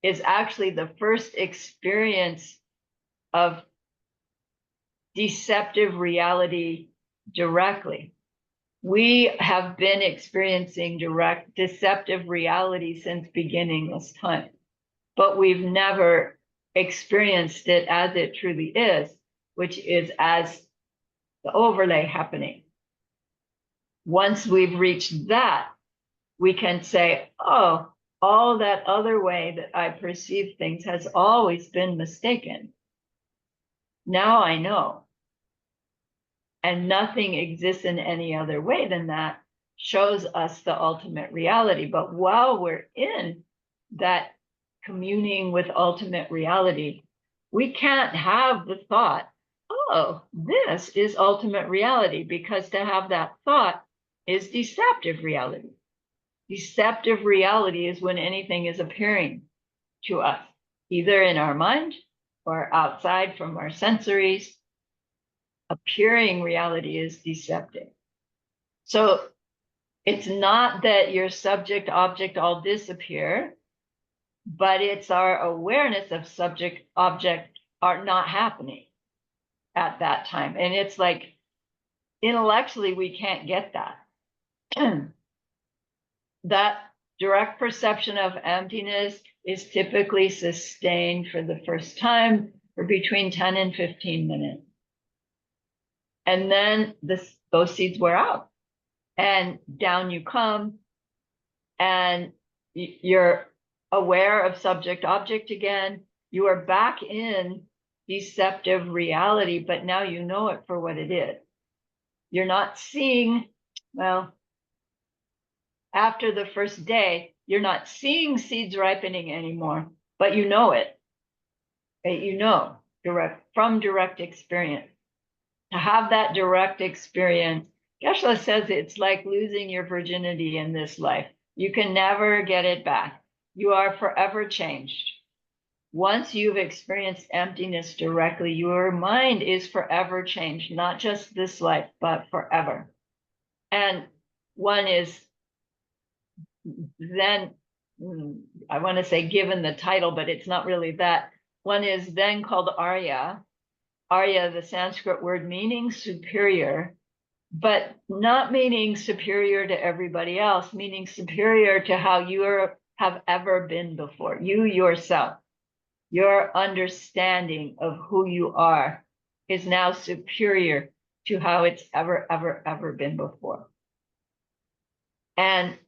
S1: is actually the first experience of deceptive reality directly. We have been experiencing direct deceptive reality since beginningless time, but we've never experienced it as it truly is, which is as the overlay happening. Once we've reached that, we can say, oh, all that other way that I perceive things has always been mistaken. Now I know. And nothing exists in any other way than that shows us the ultimate reality. But while we're in that communing with ultimate reality, we can't have the thought, oh, this is ultimate reality, because to have that thought is deceptive reality. Deceptive reality is when anything is appearing to us, either in our mind or outside from our sensories. Appearing reality is deceptive. So it's not that your subject object all disappear, but it's our awareness of subject object are not happening at that time. And it's like intellectually we can't get that. That direct perception of emptiness is typically sustained for the first time for between 10 and 15 minutes. And then those seeds wear out and down you come, and you're aware of subject object again. You are back in deceptive reality, but now you know it for what it is. You're not seeing, well, after the first day, you're not seeing seeds ripening anymore, but you know it. You know from direct experience. To have that direct experience, Geshe says it's like losing your virginity in this life. You can never get it back. You are forever changed. Once you've experienced emptiness directly, your mind is forever changed, not just this life, but forever. And one is then, I want to say given the title, but it's not really that. One is then called Arya. Arya, the Sanskrit word meaning superior, but not meaning superior to everybody else, meaning superior to how you have ever been before. You yourself, your understanding of who you are is now superior to how it's ever been before. And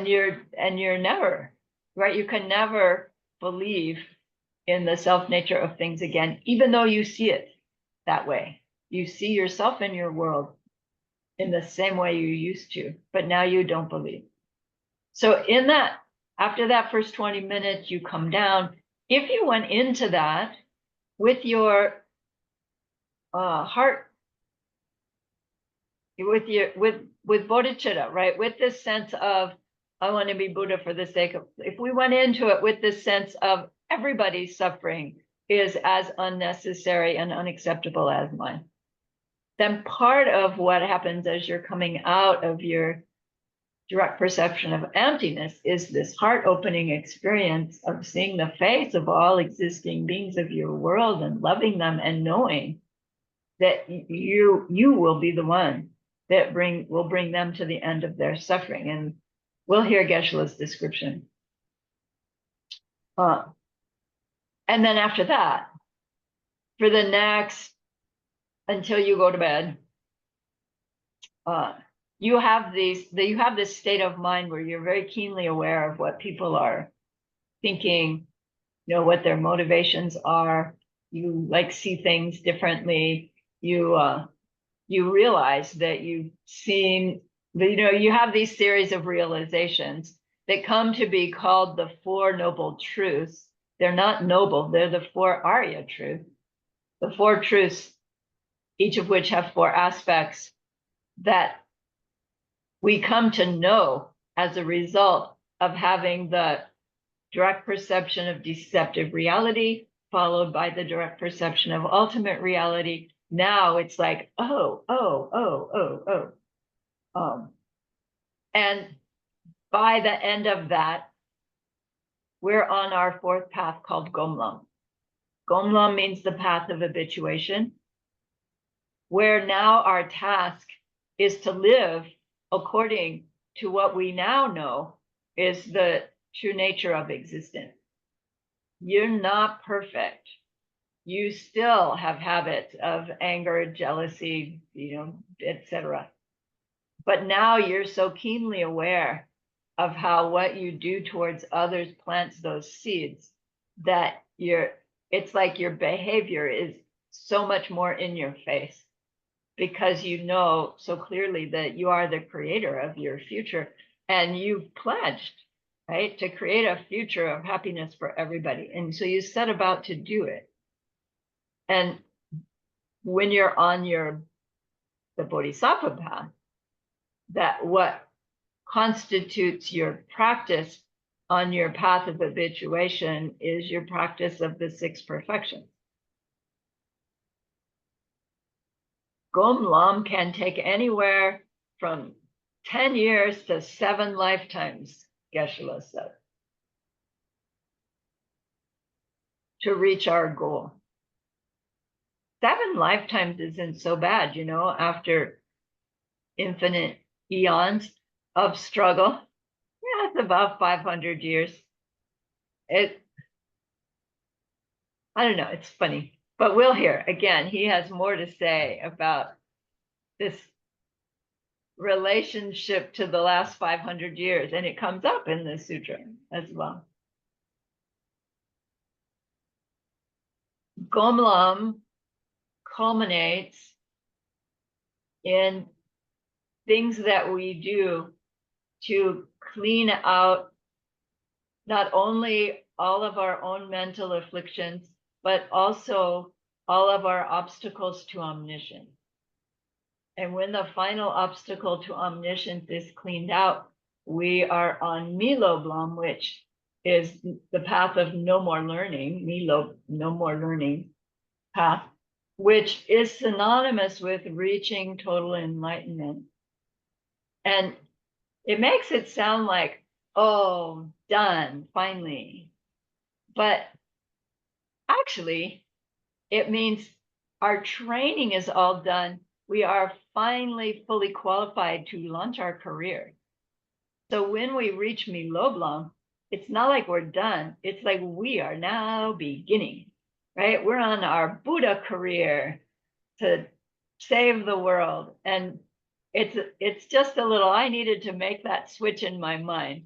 S1: you're never, right? You can never believe in the self nature of things again, even though you see it that way. You see yourself in your world in the same way you used to, but now you don't believe. So in that, after that first 20 minutes, you come down. If you went into that with your heart, with bodhicitta, right? With this sense of, I want to be Buddha for the sake of, if we went into it with this sense of everybody's suffering is as unnecessary and unacceptable as mine, then part of what happens as you're coming out of your direct perception of emptiness is this heart opening experience of seeing the face of all existing beings of your world and loving them and knowing that you will be the one that will bring them to the end of their suffering. And we'll hear Geshe-la's description. And then after that, for the next, until you go to bed, you have this state of mind where you're very keenly aware of what people are thinking, you know, what their motivations are. You like see things differently. You realize that you've seen, you know, you have these series of realizations that come to be called the Four Noble Truths. They're not noble, they're the four Arya truths. The four truths, each of which have four aspects that we come to know as a result of having the direct perception of deceptive reality, followed by the direct perception of ultimate reality. Now it's like, oh. And by the end of that, we're on our fourth path called Gomlam. Gomlam means the path of habituation, where now our task is to live according to what we now know is the true nature of existence. You're not perfect. You still have habits of anger, jealousy, etc. But now you're so keenly aware of how what you do towards others plants those seeds that it's like your behavior is so much more in your face because you know so clearly that you are the creator of your future and you've pledged, right, to create a future of happiness for everybody. And so you set about to do it. And when you're on the bodhisattva path, that what constitutes your practice on your path of habituation is your practice of the six perfections. Gomlam can take anywhere from 10 years to 7 lifetimes, Geshe-la said, to reach our goal. 7 lifetimes isn't so bad, after infinite eons of struggle. Yeah, it's about 500 years. I don't know, it's funny. But we'll hear. Again, he has more to say about this relationship to the last 500 years, and it comes up in the sutra as well. Gomlam culminates in things that we do to clean out not only all of our own mental afflictions, but also all of our obstacles to omniscience. And when the final obstacle to omniscience is cleaned out, we are on Miloblam, which is the path of no more learning, Milo, no more learning path, which is synonymous with reaching total enlightenment. And it makes it sound like, oh, done, finally. But actually, it means our training is all done. We are finally fully qualified to launch our career. So when we reach Miloblam, it's not like we're done. It's like we are now beginning, right? We're on our Buddha career to save the world. And it's just a little, I needed to make that switch in my mind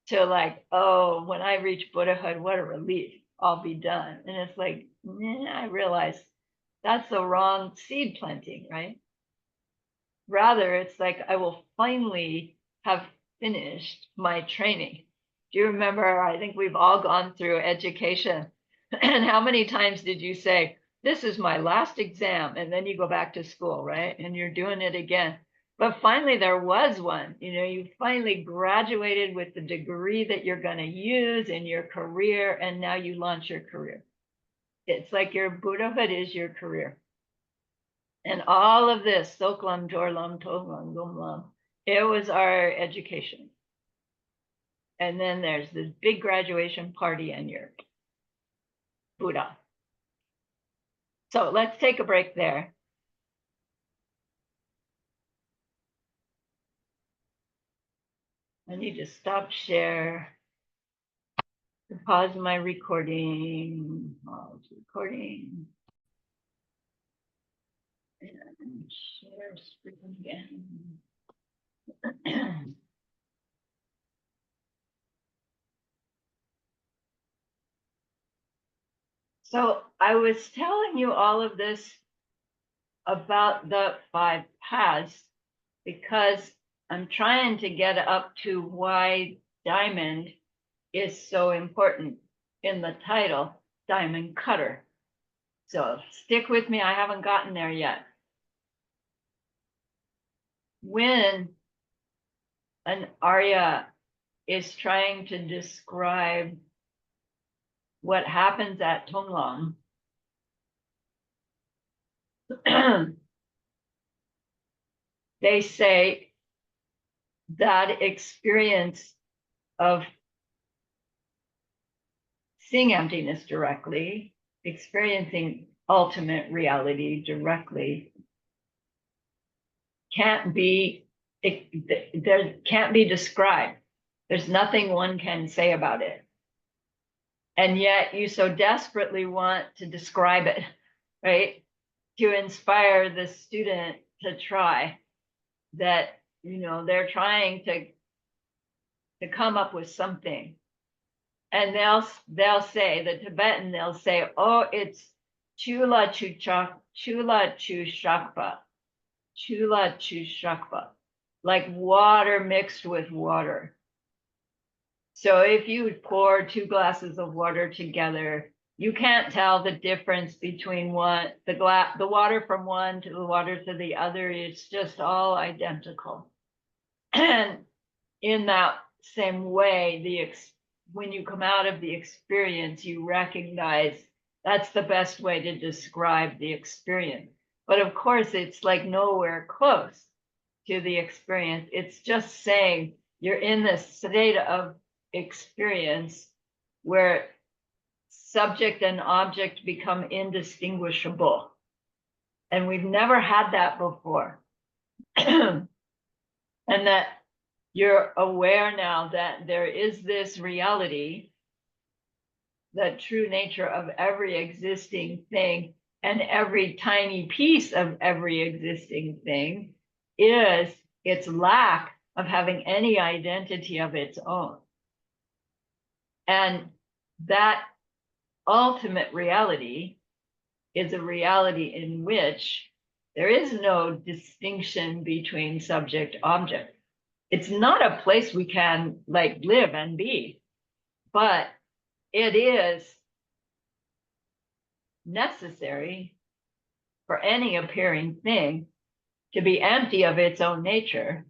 S1: to like, oh, when I reach Buddhahood, what a relief, I'll be done. And it's like, I realize that's the wrong seed planting, right? Rather, it's like, I will finally have finished my training. Do you remember? I think we've all gone through education. And how many times did you say, this is my last exam? And then you go back to school, right? And you're doing it again. But finally, there was one. You finally graduated with the degree that you're going to use in your career. And now you launch your career. It's like your Buddhahood is your career. And all of this, Soklam, Jorlam, Toglam, Gomlam, it was our education. And then there's this big graduation party and you're Buddha. So let's take a break there. I need to stop share. Pause my recording. Pause recording. And share screen again. So I was telling you all of this about the 5 paths because I'm trying to get up to why diamond is so important in the title, Diamond Cutter. So stick with me, I haven't gotten there yet. When an Arya is trying to describe what happens at Tonglang, they say that experience of seeing emptiness directly experiencing ultimate reality directly can't be, there can't be described. There's nothing one can say about it. And yet you so desperately want to describe it, right? To inspire the student to try that, they're trying to come up with something. And they'll say, the Tibetan, they'll say, oh, it's chula chuchak, chula chushakpa, chula chushakpa, like water mixed with water. So if you would pour 2 glasses of water together, you can't tell the difference between the water from one to the water to the other. It's just all identical. And in that same way, when you come out of the experience, you recognize that's the best way to describe the experience. But of course, it's like nowhere close to the experience. It's just saying you're in this state of experience where subject and object become indistinguishable. And we've never had that before. And that you're aware now that there is this reality, the true nature of every existing thing, and every tiny piece of every existing thing is its lack of having any identity of its own. And that ultimate reality is a reality in which there is no distinction between subject object. It's not a place we can live and be, but it is necessary for any appearing thing to be empty of its own nature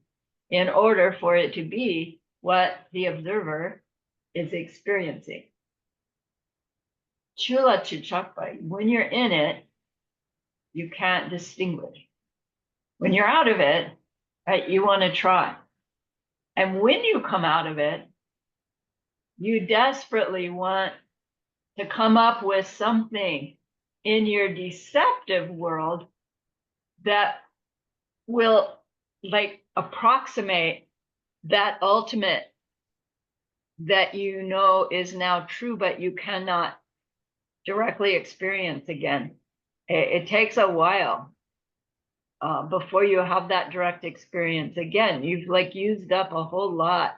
S1: in order for it to be what the observer is experiencing. Chula chuchakpa, when you're in it, you can't distinguish. When you're out of it, right, you want to try. And when you come out of it, you desperately want to come up with something in your deceptive world that will approximate that ultimate that is now true, but you cannot directly experience again. It takes a while before you have that direct experience again. You've used up a whole lot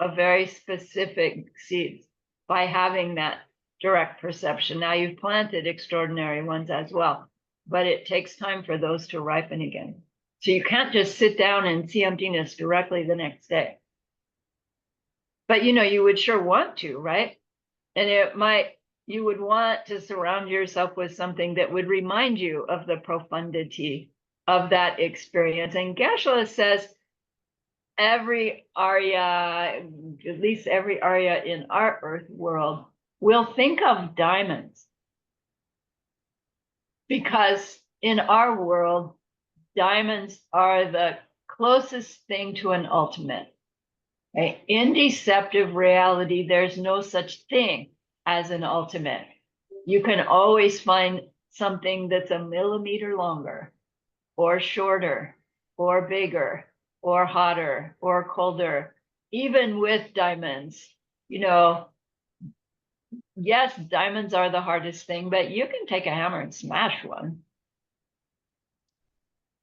S1: of very specific seeds by having that direct perception. Now you've planted extraordinary ones as well, but it takes time for those to ripen again. So you can't just sit down and see emptiness directly the next day. But you would sure want to, right? And you would want to surround yourself with something that would remind you of the profundity of that experience. And Geshe says every Arya, at least every Arya in our earth world, will think of diamonds. Because in our world, diamonds are the closest thing to an ultimate. Right? In deceptive reality, there's no such thing as an ultimate. You can always find something that's a millimeter longer, or shorter, or bigger, or hotter, or colder. Even with diamonds, yes, diamonds are the hardest thing, but you can take a hammer and smash one.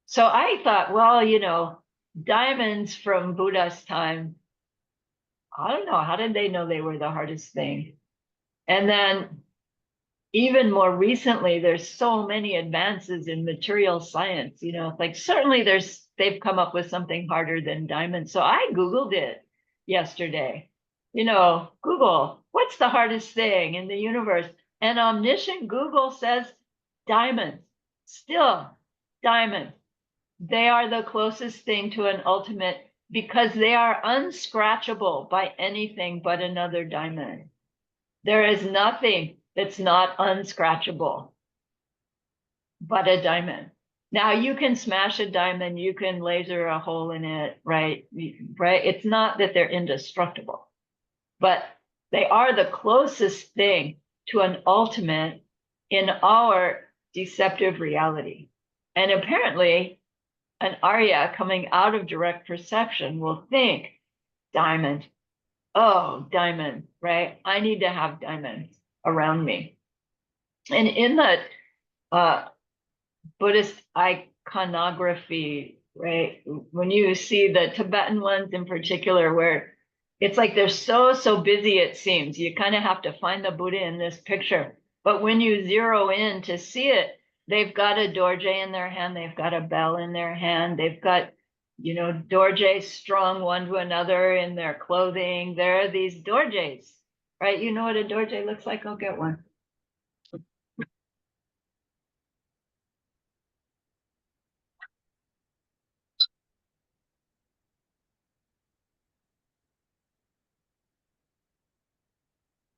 S1: So I thought, well, diamonds from Buddha's time, I don't know, how did they know they were the hardest thing? And then even more recently, there's so many advances in material science, certainly they've come up with something harder than diamonds. So I Googled it yesterday. Google, what's the hardest thing in the universe? And omniscient Google says diamonds, still diamonds. They are the closest thing to an ultimate because they are unscratchable by anything but another diamond. There is nothing that's not unscratchable but a diamond. Now you can smash a diamond, you can laser a hole in it, right? Right? It's not that they're indestructible, but they are the closest thing to an ultimate in our deceptive reality. And apparently, an Arya coming out of direct perception will think, diamond, oh, diamond, right? I need to have diamonds around me. And in the Buddhist iconography, right, when you see the Tibetan ones in particular, where it's like they're so busy, it seems. You kind of have to find the Buddha in this picture. But when you zero in to see it, they've got a dorje in their hand, they've got a bell in their hand, they've got, dorjes strung one to another in their clothing. There are these dorjes, right? You know what a dorje looks like? I'll get one.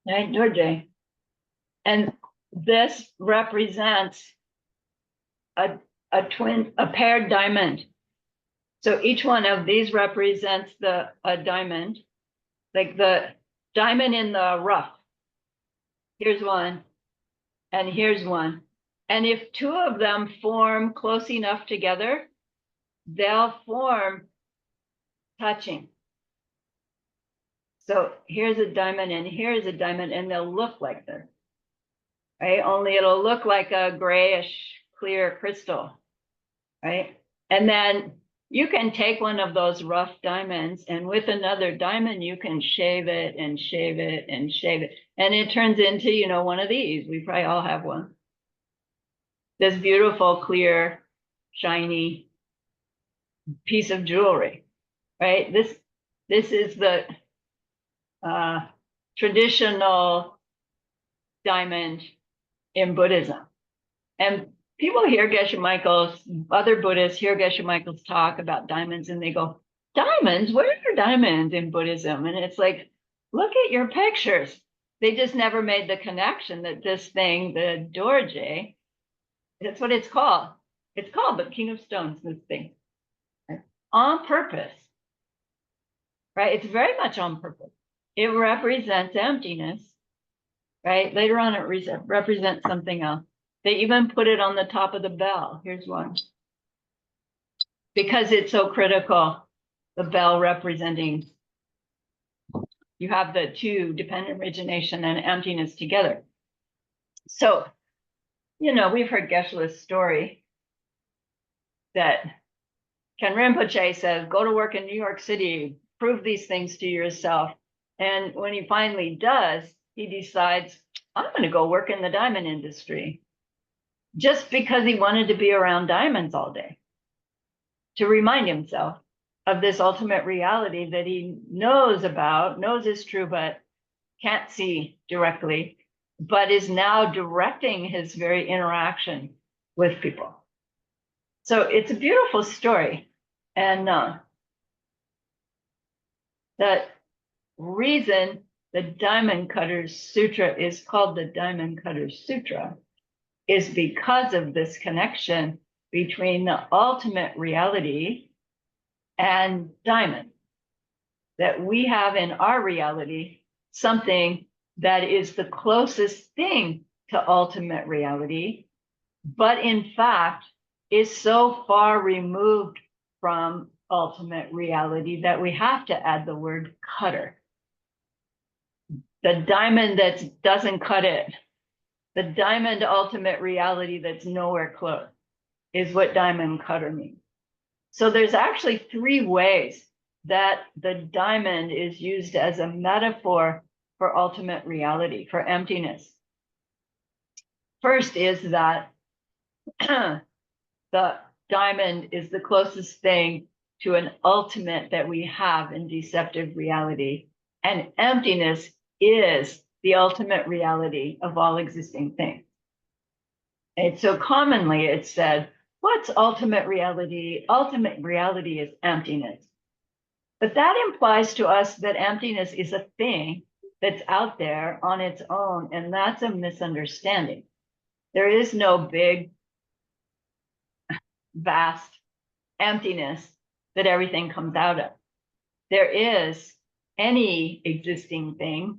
S1: Right, dorje. And this represents a paired diamond. So each one of these represents a diamond, like the diamond in the rough. Here's one, and here's one. And if two of them form close enough together, they'll form touching. So here's a diamond and here's a diamond, and they'll look like this, right? Only it'll look like a grayish clear crystal, right? And then you can take one of those rough diamonds, and with another diamond, you can shave it and shave it and shave it. And it turns into, one of these. We probably all have one. This beautiful, clear, shiny piece of jewelry, right? This is the traditional diamond in Buddhism. And people hear Geshe Michael's, other Buddhists hear Geshe Michael's talk about diamonds, and they go, diamonds? Where are diamonds in Buddhism? And it's like, look at your pictures. They just never made the connection that this thing, the dorje, that's what it's called. It's called the King of Stones, this thing, right? On purpose, right? It's very much on purpose. It represents emptiness, right? Later on, it represents something else. They even put it on the top of the bell. Here's one. Because it's so critical, the bell representing, you have the two, dependent origination and emptiness together. So, we've heard Geshe-la's story that Ken Rinpoche says, go to work in New York City, prove these things to yourself. And when he finally does, he decides, I'm going to go work in the diamond industry, just because he wanted to be around diamonds all day, to remind himself of this ultimate reality that he knows is true, but can't see directly, but is now directing his very interaction with people. So it's a beautiful story. And that reason the Diamond Cutters Sutra is called the Diamond Cutters Sutra is because of this connection between the ultimate reality and diamond. That we have in our reality something that is the closest thing to ultimate reality, but in fact is so far removed from ultimate reality that we have to add the word cutter. The diamond that doesn't cut it, the diamond ultimate reality that's nowhere close, is what diamond cutter means. So there's actually three ways that the diamond is used as a metaphor for ultimate reality, for emptiness. First is that the diamond is the closest thing to an ultimate that we have in deceptive reality, and emptiness is the ultimate reality of all existing things. And so commonly it's said, what's ultimate reality? Ultimate reality is emptiness. But that implies to us that emptiness is a thing that's out there on its own, and that's a misunderstanding. There is no big, vast emptiness that everything comes out of. There is any existing thing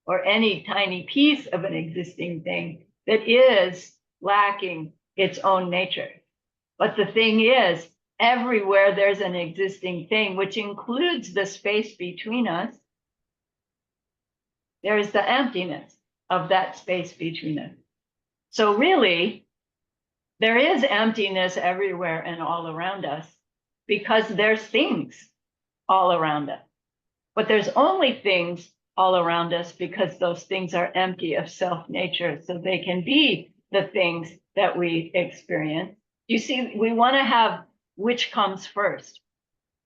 S1: or any tiny piece of an existing thing that is lacking its own nature. But the thing is, everywhere there's an existing thing, which includes the space between us, there is the emptiness of that space between us. So really, there is emptiness everywhere and all around us because there's things all around us. But there's only things all around us because those things are empty of self-nature, so they can be the things that we experience. You see, we want to have which comes first,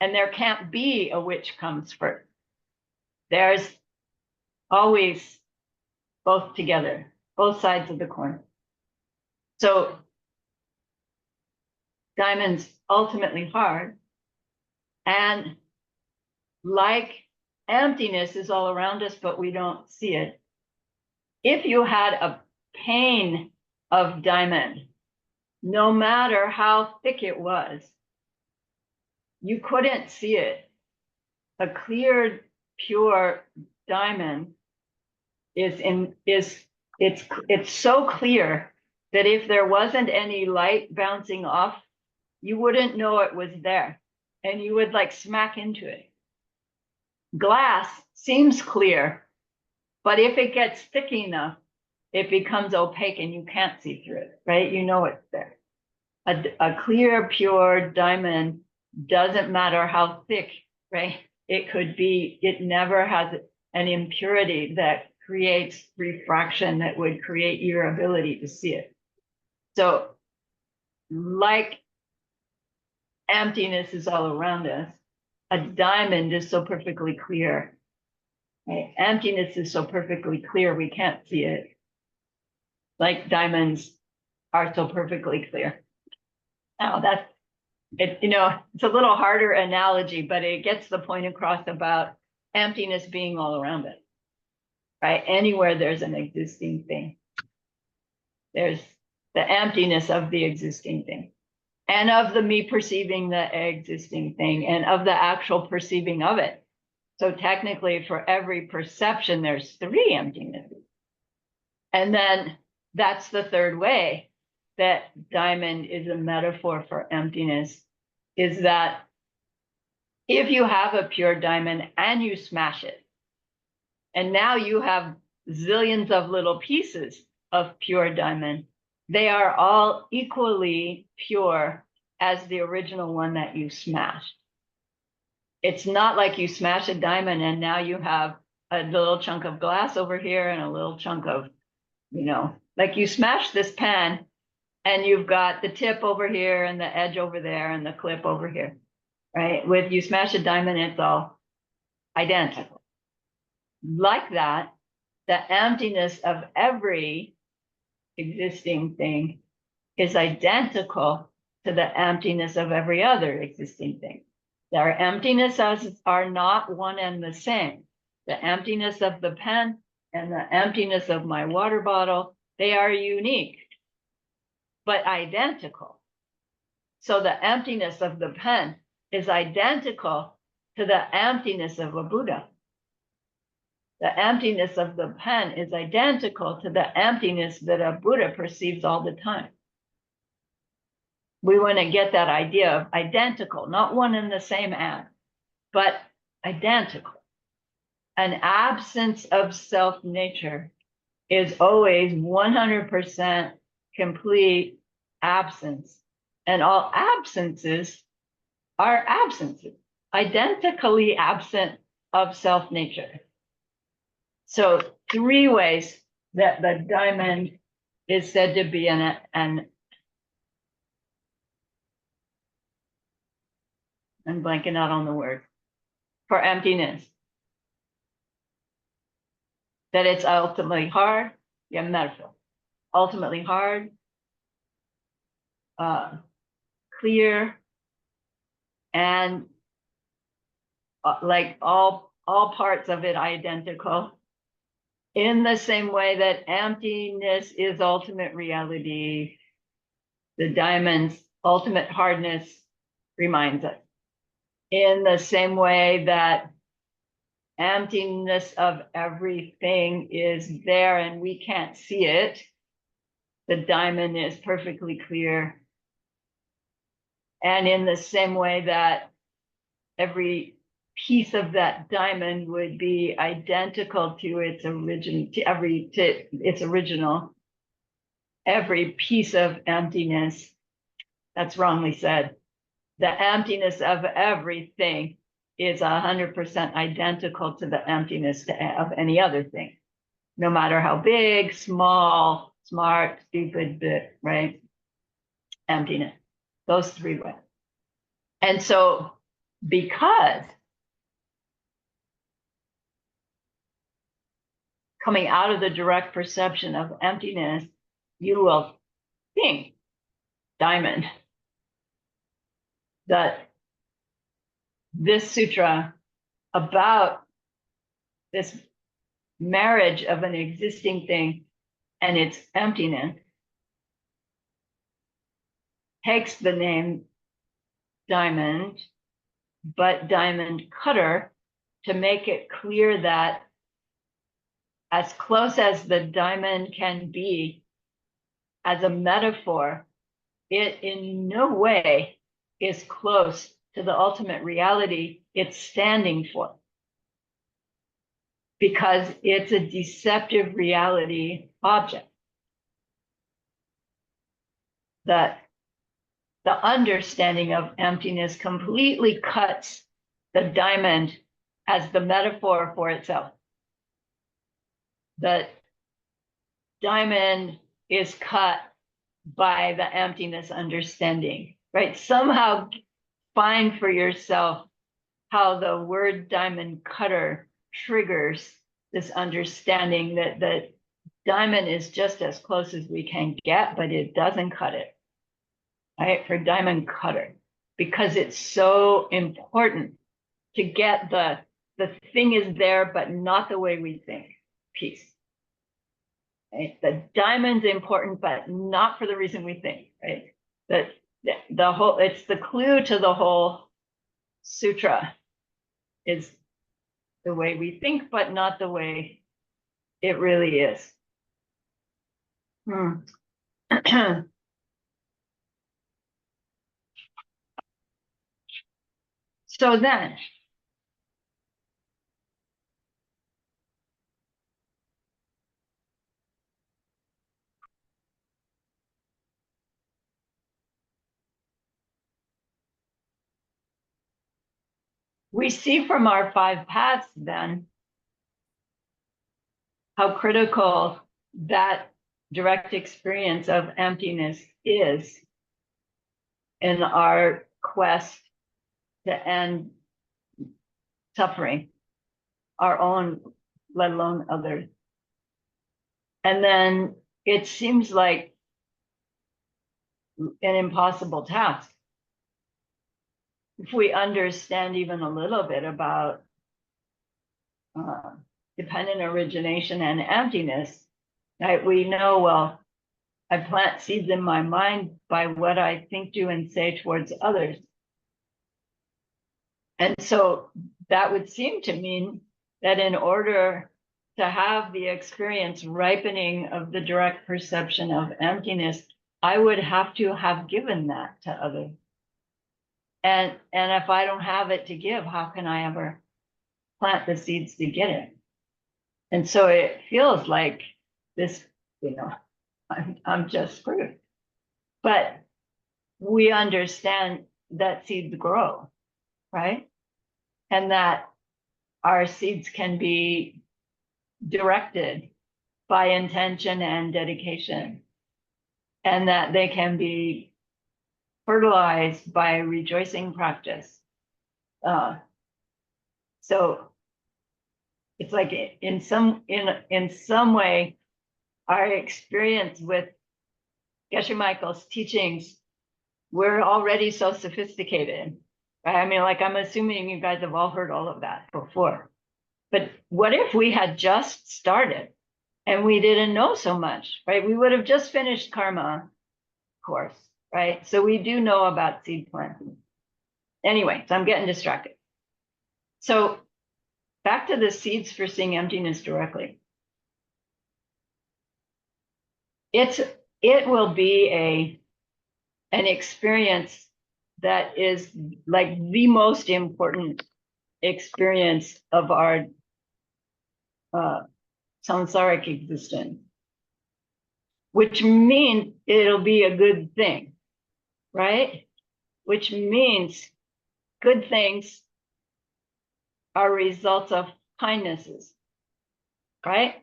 S1: and there can't be a which comes first. There's always both together, both sides of the coin. So diamond's ultimately hard, and like emptiness is all around us, but we don't see it. If you had a pane of diamond, no matter how thick it was, you couldn't see it. A clear, pure diamond it's so clear that if there wasn't any light bouncing off, you wouldn't know it was there, and you would like smack into it. Glass seems clear, but if it gets thick enough, it becomes opaque and you can't see through it, right? You know it's there. A clear, pure diamond doesn't matter how thick, right? It could be, it never has an impurity that creates refraction that would create your ability to see it. So like emptiness is all around us, a diamond is so perfectly clear. Right? Emptiness is so perfectly clear, we can't see it. Like diamonds are so perfectly clear. Now that's it, it's a little harder analogy, but it gets the point across about emptiness being all around it. Right? Anywhere there's an existing thing, there's the emptiness of the existing thing, and of the me perceiving the existing thing, and of the actual perceiving of it. So technically, for every perception, there's 3 emptinesses. And then that's the third way that diamond is a metaphor for emptiness, is that if you have a pure diamond and you smash it, and now you have zillions of little pieces of pure diamond, they are all equally pure as the original one that you smashed. It's not like you smash a diamond and now you have a little chunk of glass over here and a little chunk of, like you smash this pen and you've got the tip over here and the edge over there and the clip over here, right? With you smash a diamond, it's all identical. Like that, the emptiness of every existing thing is identical to the emptiness of every other existing thing. Their emptinesses are not one and the same. The emptiness of the pen and the emptiness of my water bottle, they are unique, but identical. So the emptiness of the pen is identical to the emptiness of a Buddha. The emptiness of the pen is identical to the emptiness that a Buddha perceives all the time. We want to get that idea of identical, not one and the same as, but identical. An absence of self-nature is always 100% complete absence. And all absences are absences, identically absent of self-nature. So 3 ways that the diamond is said to be an I'm blanking out on the word, for emptiness. That it's ultimately hard, metaphor. Ultimately hard, clear, and like all parts of it identical. In the same way that emptiness is ultimate reality, the diamond's ultimate hardness reminds us. In the same way that emptiness of everything is there and we can't see it, the diamond is perfectly clear. And in the same way that every piece of that diamond would be identical to its original, every piece of emptiness, that's wrongly said. The emptiness of everything is 100% identical to the emptiness of any other thing, no matter how big, small, smart, stupid, right? Emptiness, those three ways. And so, because coming out of the direct perception of emptiness, you will think, diamond, that this sutra about this marriage of an existing thing and its emptiness takes the name diamond, but diamond cutter, to make it clear that as close as the diamond can be as a metaphor, it in no way is close to the ultimate reality it's standing for, because it's a deceptive reality object. That the understanding of emptiness completely cuts the diamond as the metaphor for itself. The diamond is cut by the emptiness understanding, right? Somehow find for yourself how the word diamond cutter triggers this understanding that the diamond is just as close as we can get, but it doesn't cut it, right? For diamond cutter, because it's so important to get the thing is there, but not the way we think piece. Right? The diamond's important, but not for the reason we think, right? That the whole, it's the clue to the whole sutra is the way we think, but not the way it really is. So then, we see from our 5 paths then how critical that direct experience of emptiness is in our quest to end suffering, our own, let alone others. And then it seems like an impossible task. If we understand even a little bit about dependent origination and emptiness, right? We know, well, I plant seeds in my mind by what I think, do, and say towards others. And so that would seem to mean that in order to have the experience ripening of the direct perception of emptiness, I would have to have given that to others. And if I don't have it to give, how can I ever plant the seeds to get it? And so it feels like this, I'm just screwed. But we understand that seeds grow, right? And that our seeds can be directed by intention and dedication, and that they can be fertilized by rejoicing practice. So it's like in some way, our experience with Geshe Michael's teachings, we're already so sophisticated, right? I mean, like, I'm assuming you guys have all heard all of that before. But what if we had just started and we didn't know so much, right? We would have just finished karma course, right? So we do know about seed planting. Anyway, so I'm getting distracted. So back to the seeds for seeing emptiness directly. It's it will be an experience that is like the most important experience of our samsaric existence, which means it'll be a good thing, right? Which means good things are results of kindnesses, right?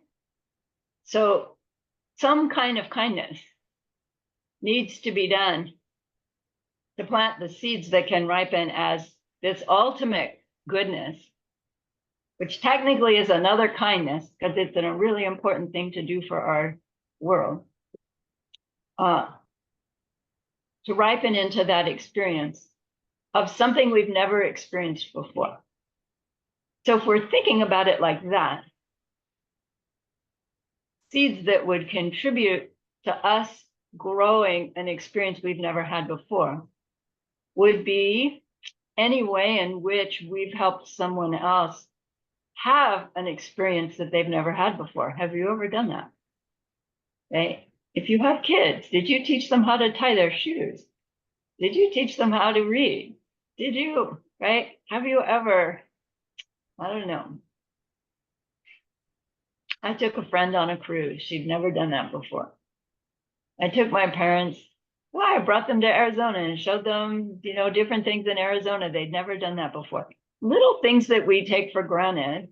S1: So some kind of kindness needs to be done to plant the seeds that can ripen as this ultimate goodness, which technically is another kindness because it's a really important thing to do for our world, to ripen into that experience of something we've never experienced before. So if we're thinking about it like that, seeds that would contribute to us growing an experience we've never had before would be any way in which we've helped someone else have an experience that they've never had before. Have you ever done that? Okay. If you have kids, did you teach them how to tie their shoes? Did you teach them how to read? Did you, right? Have you ever, I don't know. I took a friend on a cruise. She'd never done that before. I took my parents, well, I brought them to Arizona and showed them, different things in Arizona. They'd never done that before. Little things that we take for granted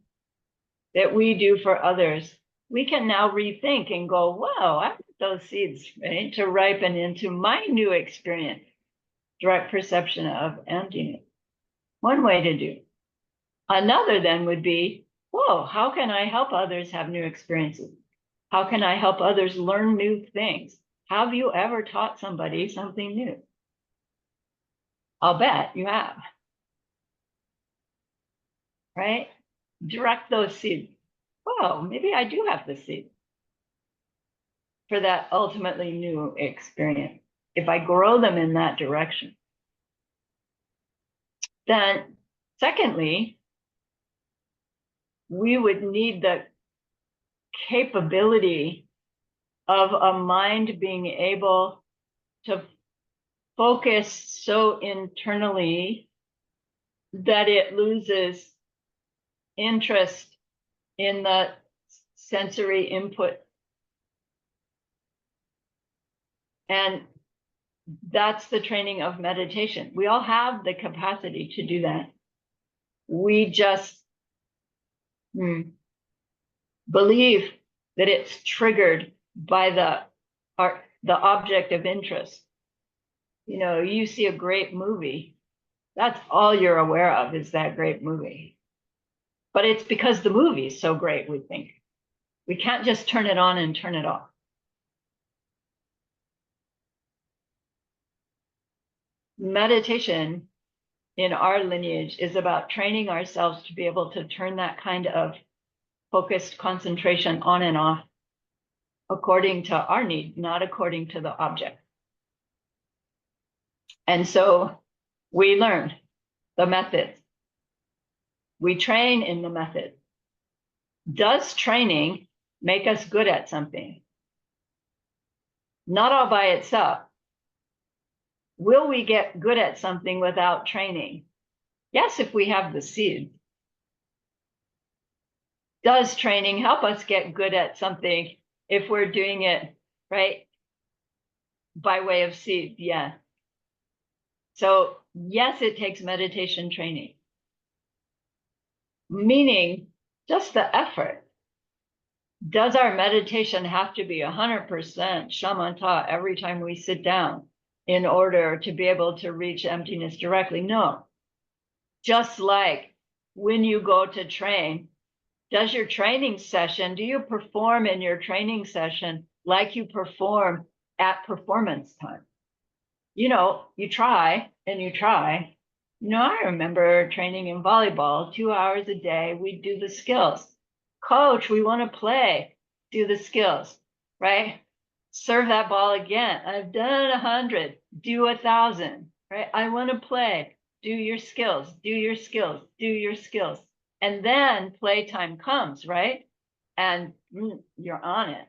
S1: that we do for others, we can now rethink and go, wow, I put those seeds, right, to ripen into my new experience, direct perception of emptiness. One way to do. Another then would be, whoa, how can I help others have new experiences? How can I help others learn new things? Have you ever taught somebody something new? I'll bet you have. Right? Direct those seeds. Whoa, maybe I do have the seed for that ultimately new experience. If I grow them in that direction. Then, secondly, we would need the capability of a mind being able to focus so internally that it loses interest in the sensory input. And that's the training of meditation. We all have the capacity to do that. We just believe that it's triggered by the object of interest. You see a great movie, that's all you're aware of is that great movie. But it's because the movie is so great, we think. We can't just turn it on and turn it off. Meditation in our lineage is about training ourselves to be able to turn that kind of focused concentration on and off according to our need, not according to the object. And so we learn the methods. We train in the method. Does training make us good at something? Not all by itself. Will we get good at something without training? Yes, if we have the seed. Does training help us get good at something if we're doing it, right, by way of seed? Yeah. So yes, it takes meditation training. Meaning just the effort. Does our meditation have to be 100% shamatha every time we sit down in order to be able to reach emptiness directly? No. Just like when you go to train, does your training session, do you perform in your training session like you perform at performance time? You try and you try. I remember training in volleyball 2 hours a day. We'd do the skills. Coach, we want to play. Do the skills, right? Serve that ball again. I've done 100. Do 1,000, right? I want to play. Do your skills. Do your skills. Do your skills. And then playtime comes, right? And you're on it,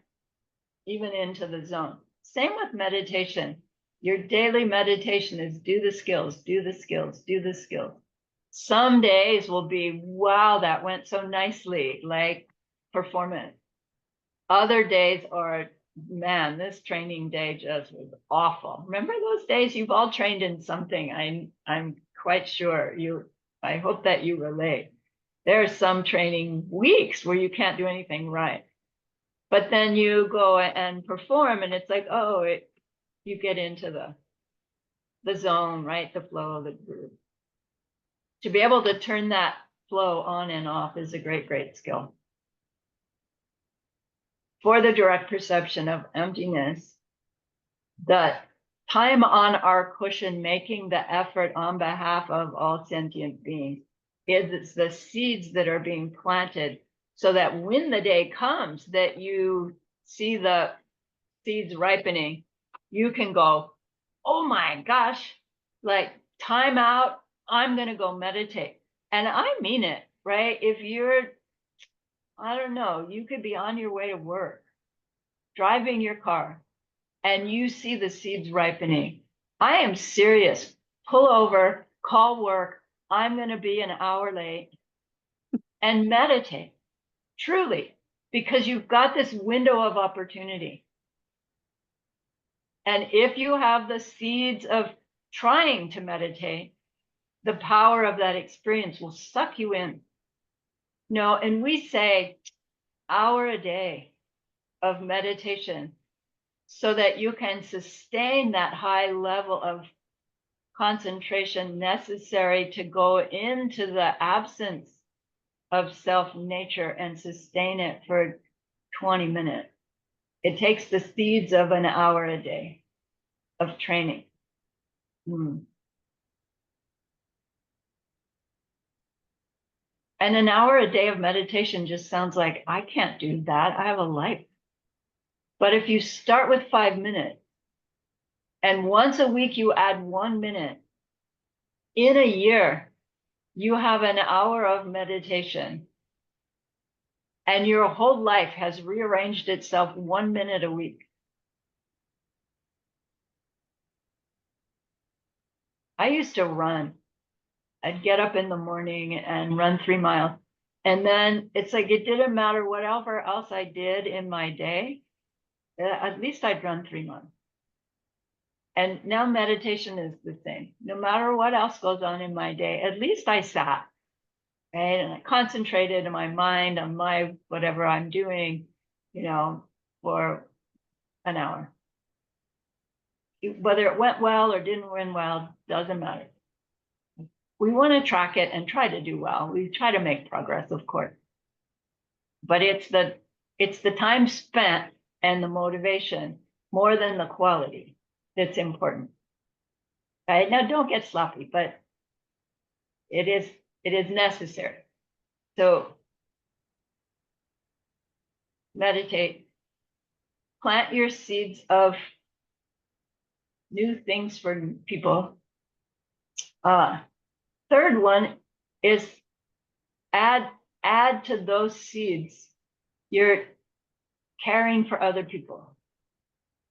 S1: even into the zone. Same with meditation. Your daily meditation is do the skills, do the skills, do the skills. Some days will be, wow, that went so nicely, like performance. Other days are, man, this training day just was awful. Remember those days? You've all trained in something. I'm quite sure I hope that you relate. There are some training weeks where you can't do anything right. But then you go and perform and it's like, oh, you get into the zone, right? The flow of the groove. To be able to turn that flow on and off is a great, great skill. For the direct perception of emptiness, the time on our cushion, making the effort on behalf of all sentient beings, is the seeds that are being planted so that when the day comes that you see the seeds ripening, you can go, oh my gosh, like time out, I'm going to go meditate. And I mean it, right? If you're, I don't know, you could be on your way to work, driving your car, and you see the seeds ripening. I am serious. Pull over, call work. I'm going to be an hour late and meditate, truly, because you've got this window of opportunity. And if you have the seeds of trying to meditate, the power of that experience will suck you in. No, and we say hour a day of meditation so that you can sustain that high level of concentration necessary to go into the absence of self nature and sustain it for 20 minutes. It takes the seeds of an hour a day of training. And an hour a day of meditation just sounds like, I can't do that. I have a life. But if you start with 5 minutes, and once a week you add 1 minute, in a year, you have an hour of meditation. And your whole life has rearranged itself 1 minute a week. I used to run. I'd get up in the morning and run 3 miles. And then it's like it didn't matter whatever else I did in my day, at least I'd run 3 miles. And now meditation is the same. No matter what else goes on in my day, at least I sat, right? And I concentrated in my mind on my whatever I'm doing, for an hour. Whether it went well or didn't went well, doesn't matter. We want to track it and try to do well. We try to make progress, of course. But it's the time spent and the motivation more than the quality that's important. Right? Now, don't get sloppy, but it is necessary. So meditate, plant your seeds of new things for people. Third one is add to those seeds you're caring for other people,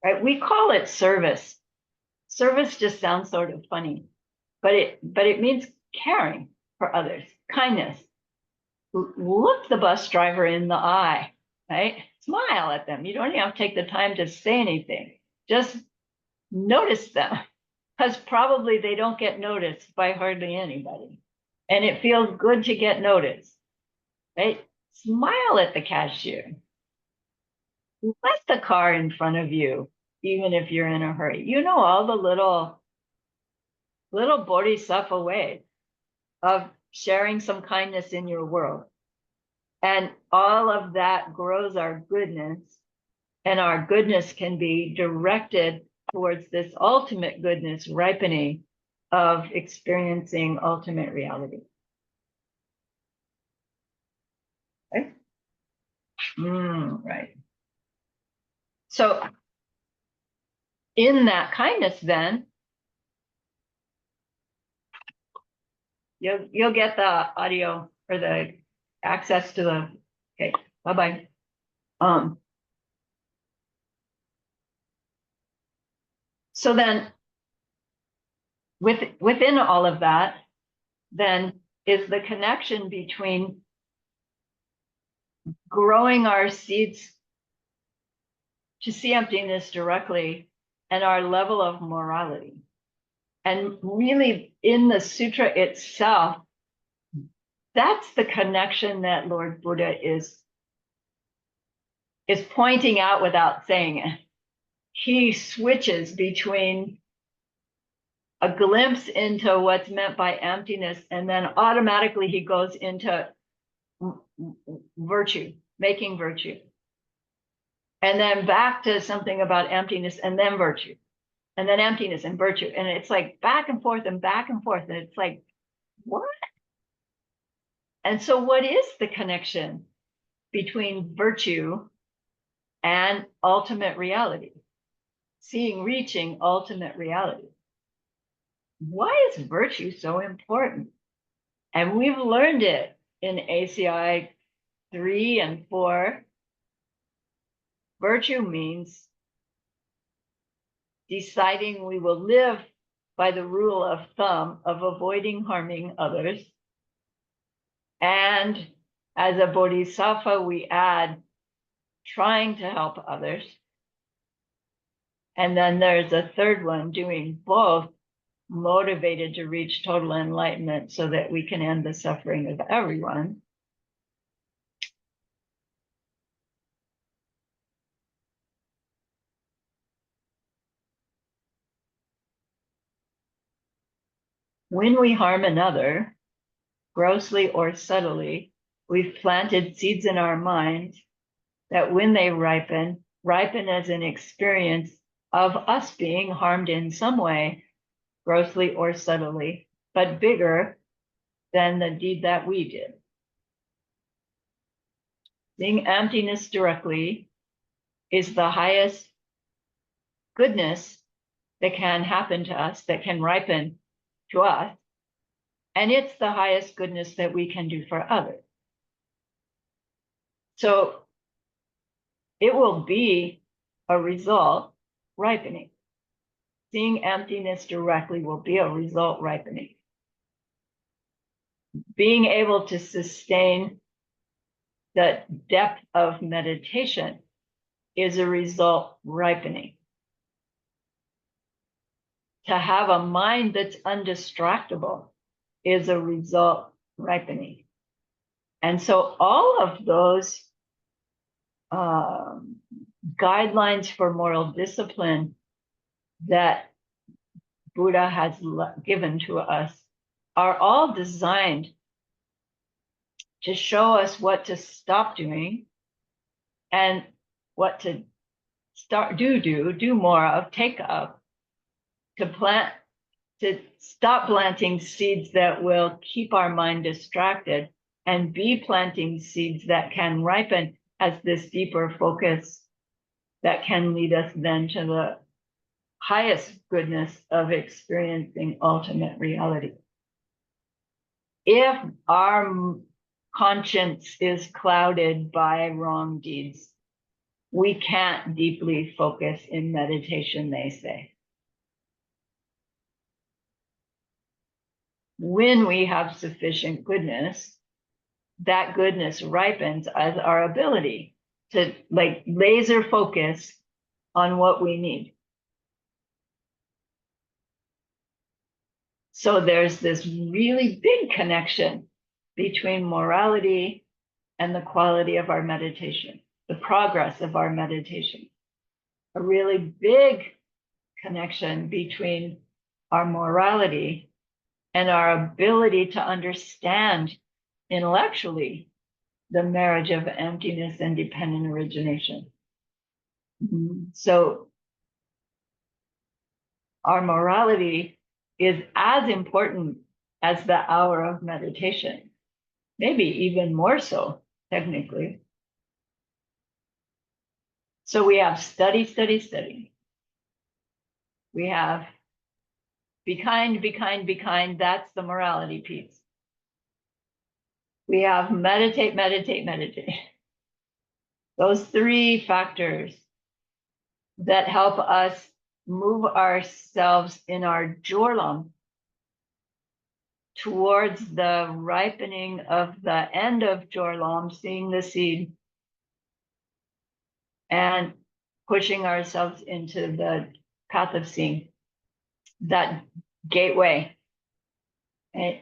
S1: right? We call it service. Service just sounds sort of funny, but it means caring for others, kindness. Look the bus driver in the eye, right? Smile at them. You don't even have to take the time to say anything. Just notice them, because probably they don't get noticed by hardly anybody. And it feels good to get noticed, right? Smile at the cashier. Let the car in front of you, even if you're in a hurry. All the little bodhisattva ways of sharing some kindness in your world. And all of that grows our goodness, and our goodness can be directed towards this ultimate goodness ripening of experiencing ultimate reality. Right? Right. So in that kindness, then, you'll get the audio or the access to the, okay, bye-bye. So then within all of that, then is the connection between growing our seeds to see emptiness directly and our level of morality. And really in the sutra itself, that's the connection that Lord Buddha is pointing out without saying it. He switches between a glimpse into what's meant by emptiness, and then automatically he goes into virtue, making virtue. And then back to something about emptiness, and then virtue, and then emptiness and virtue. And it's like back and forth and back and forth. And it's like, what? And so what is the connection between virtue and ultimate reality? Seeing, reaching ultimate reality. Why is virtue so important? And we've learned it in ACI 3 and 4. Virtue means deciding we will live by the rule of thumb of avoiding harming others. And as a bodhisattva, we add trying to help others. And then there's a third one, doing both, motivated to reach total enlightenment so that we can end the suffering of everyone. When we harm another, grossly or subtly, we've planted seeds in our minds that when they ripen as an experience of us being harmed in some way, grossly or subtly, but bigger than the deed that we did. Seeing emptiness directly is the highest goodness that can happen to us, that can ripen to us. And it's the highest goodness that we can do for others. So it will be a result ripening. Seeing emptiness directly will be a result ripening. Being able to sustain the depth of meditation is a result ripening. To have a mind that's undistractable is a result ripening. And so all of those guidelines for moral discipline that Buddha has given to us are all designed to show us what to stop doing and what to do more of, take up, to stop planting seeds that will keep our mind distracted and be planting seeds that can ripen as this deeper focus that can lead us then to the highest goodness of experiencing ultimate reality. If our conscience is clouded by wrong deeds, we can't deeply focus in meditation, they say. When we have sufficient goodness, that goodness ripens as our ability to like laser focus on what we need. So there's this really big connection between morality and the quality of our meditation, the progress of our meditation. A really big connection between our morality and our ability to understand intellectually the marriage of emptiness and dependent origination. So our morality is as important as the hour of meditation, maybe even more so, technically. So we have study, study, study. We have be kind, be kind, be kind. That's the morality piece. We have meditate, meditate, meditate. Those three factors that help us move ourselves in our jorlam towards the ripening of the end of jorlam, seeing the seed, and pushing ourselves into the path of seeing, that gateway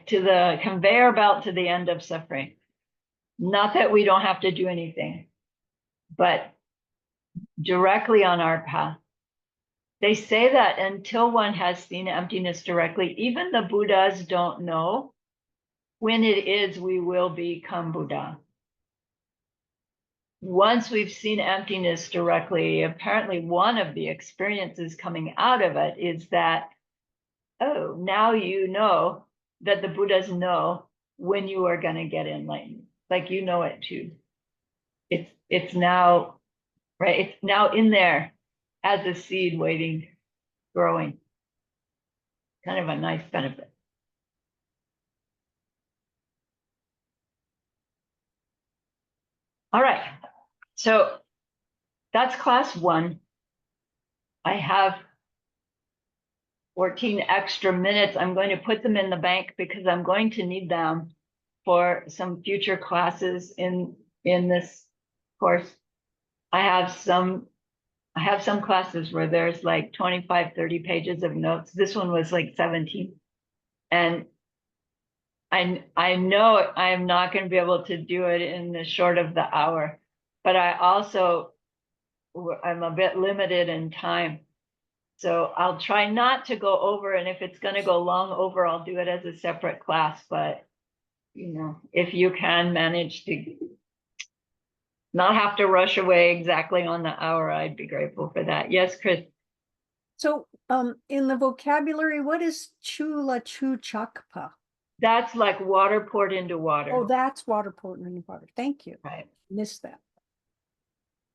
S1: to the conveyor belt to the end of suffering. Not that we don't have to do anything, but directly on our path. They say that until one has seen emptiness directly, even the Buddhas don't know when it is we will become Buddha. Once we've seen emptiness directly, apparently one of the experiences coming out of it is that, oh, now you know that the Buddhas know when you are going to get enlightened. Like you know it too. It's now, right? It's now in there as a seed waiting, growing. Kind of a nice benefit. All right. So that's class 1. I have 14 extra minutes. I'm going to put them in the bank because I'm going to need them for some future classes in this course. I have some classes where there's like 25, 30 pages of notes. This one was like 17. And I know I'm not going to be able to do it in the short of the hour, but I'm a bit limited in time. So I'll try not to go over, and if it's going to go long over, I'll do it as a separate class. But, if you can manage to not have to rush away exactly on the hour, I'd be grateful for that. Yes, Chris.
S2: So, in the vocabulary, what is chula chu chakpa?
S1: That's like water poured into water.
S2: Oh, that's water poured into water. Thank you.
S1: Right.
S2: Missed that.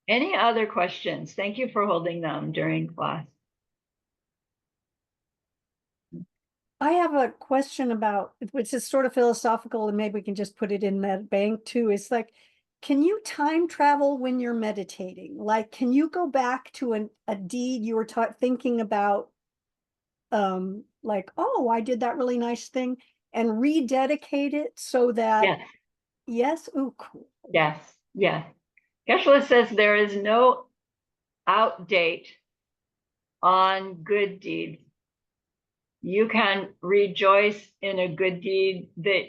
S1: Any other questions? Thank you for holding them during class.
S2: I have a question about, which is sort of philosophical, and maybe we can just put it in that bank too. It's like, can you time travel when you're meditating? Like, can you go back to a deed you were thinking about, like, oh, I did that really nice thing, and rededicate it so that, yes, oh, cool.
S1: Yes, yes. Geshe says there is no outdate on good deeds. You can rejoice in a good deed that,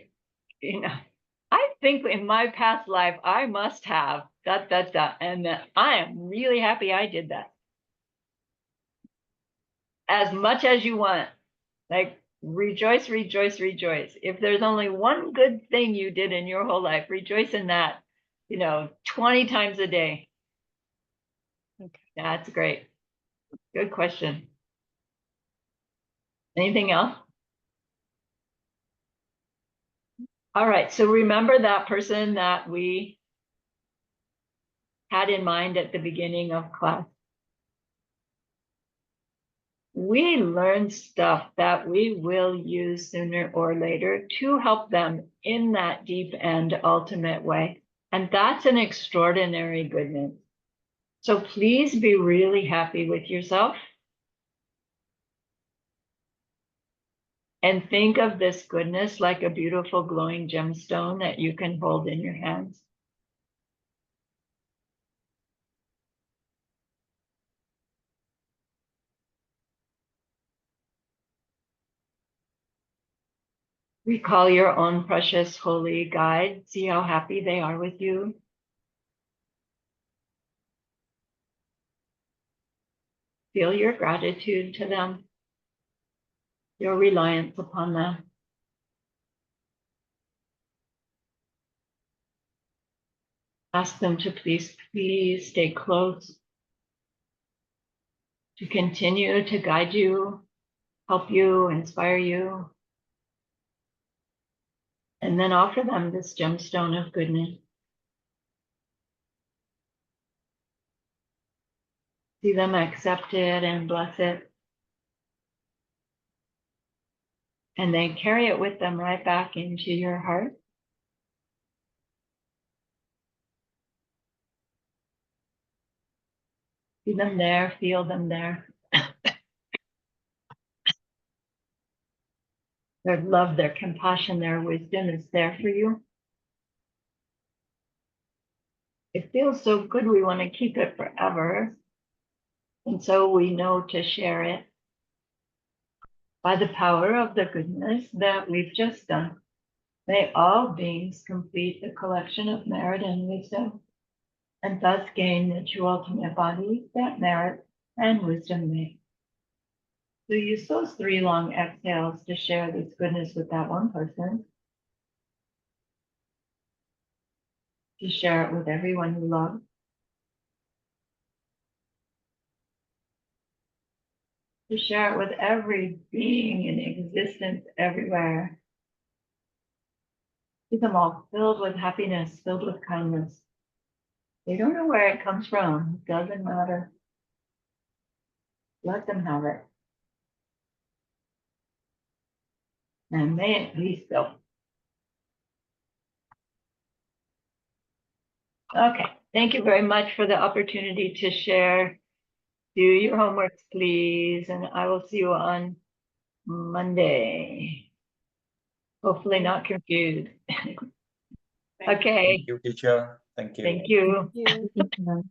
S1: I think in my past life, I must have that. And I am really happy I did that. As much as you want, like rejoice, rejoice, rejoice. If there's only one good thing you did in your whole life, rejoice in that, 20 times a day.
S2: Okay.
S1: That's great. Good question. Anything else? All right. So remember that person that we had in mind at the beginning of class. We learn stuff that we will use sooner or later to help them in that deep and ultimate way. And that's an extraordinary goodness. So please be really happy with yourself. And think of this goodness like a beautiful glowing gemstone that you can hold in your hands. Recall your own precious holy guide. See how happy they are with you. Feel your gratitude to them, your reliance upon them. Ask them to please stay close, to continue to guide you, help you, inspire you. And then offer them this gemstone of goodness. See them accept it and bless it. And then carry it with them right back into your heart. See them there, feel them there. their love, their compassion, their wisdom is there for you. It feels so good, we want to keep it forever. And so we know to share it by the power of the goodness that we've just done. May all beings complete the collection of merit and wisdom, and thus gain the true ultimate body that merit and wisdom make. So use those 3 long exhales to share this goodness with that one person, to share it with everyone you love, to share it with every being in existence everywhere. See them all filled with happiness, filled with kindness. They don't know where it comes from. It doesn't matter. Let them have it. And may it be so. Okay, thank you very much for the opportunity to share. Do your homeworks, please, and I will see you on Monday. Hopefully not confused. Okay,
S3: Thank you, teacher. Thank you.
S1: thank you.
S2: You.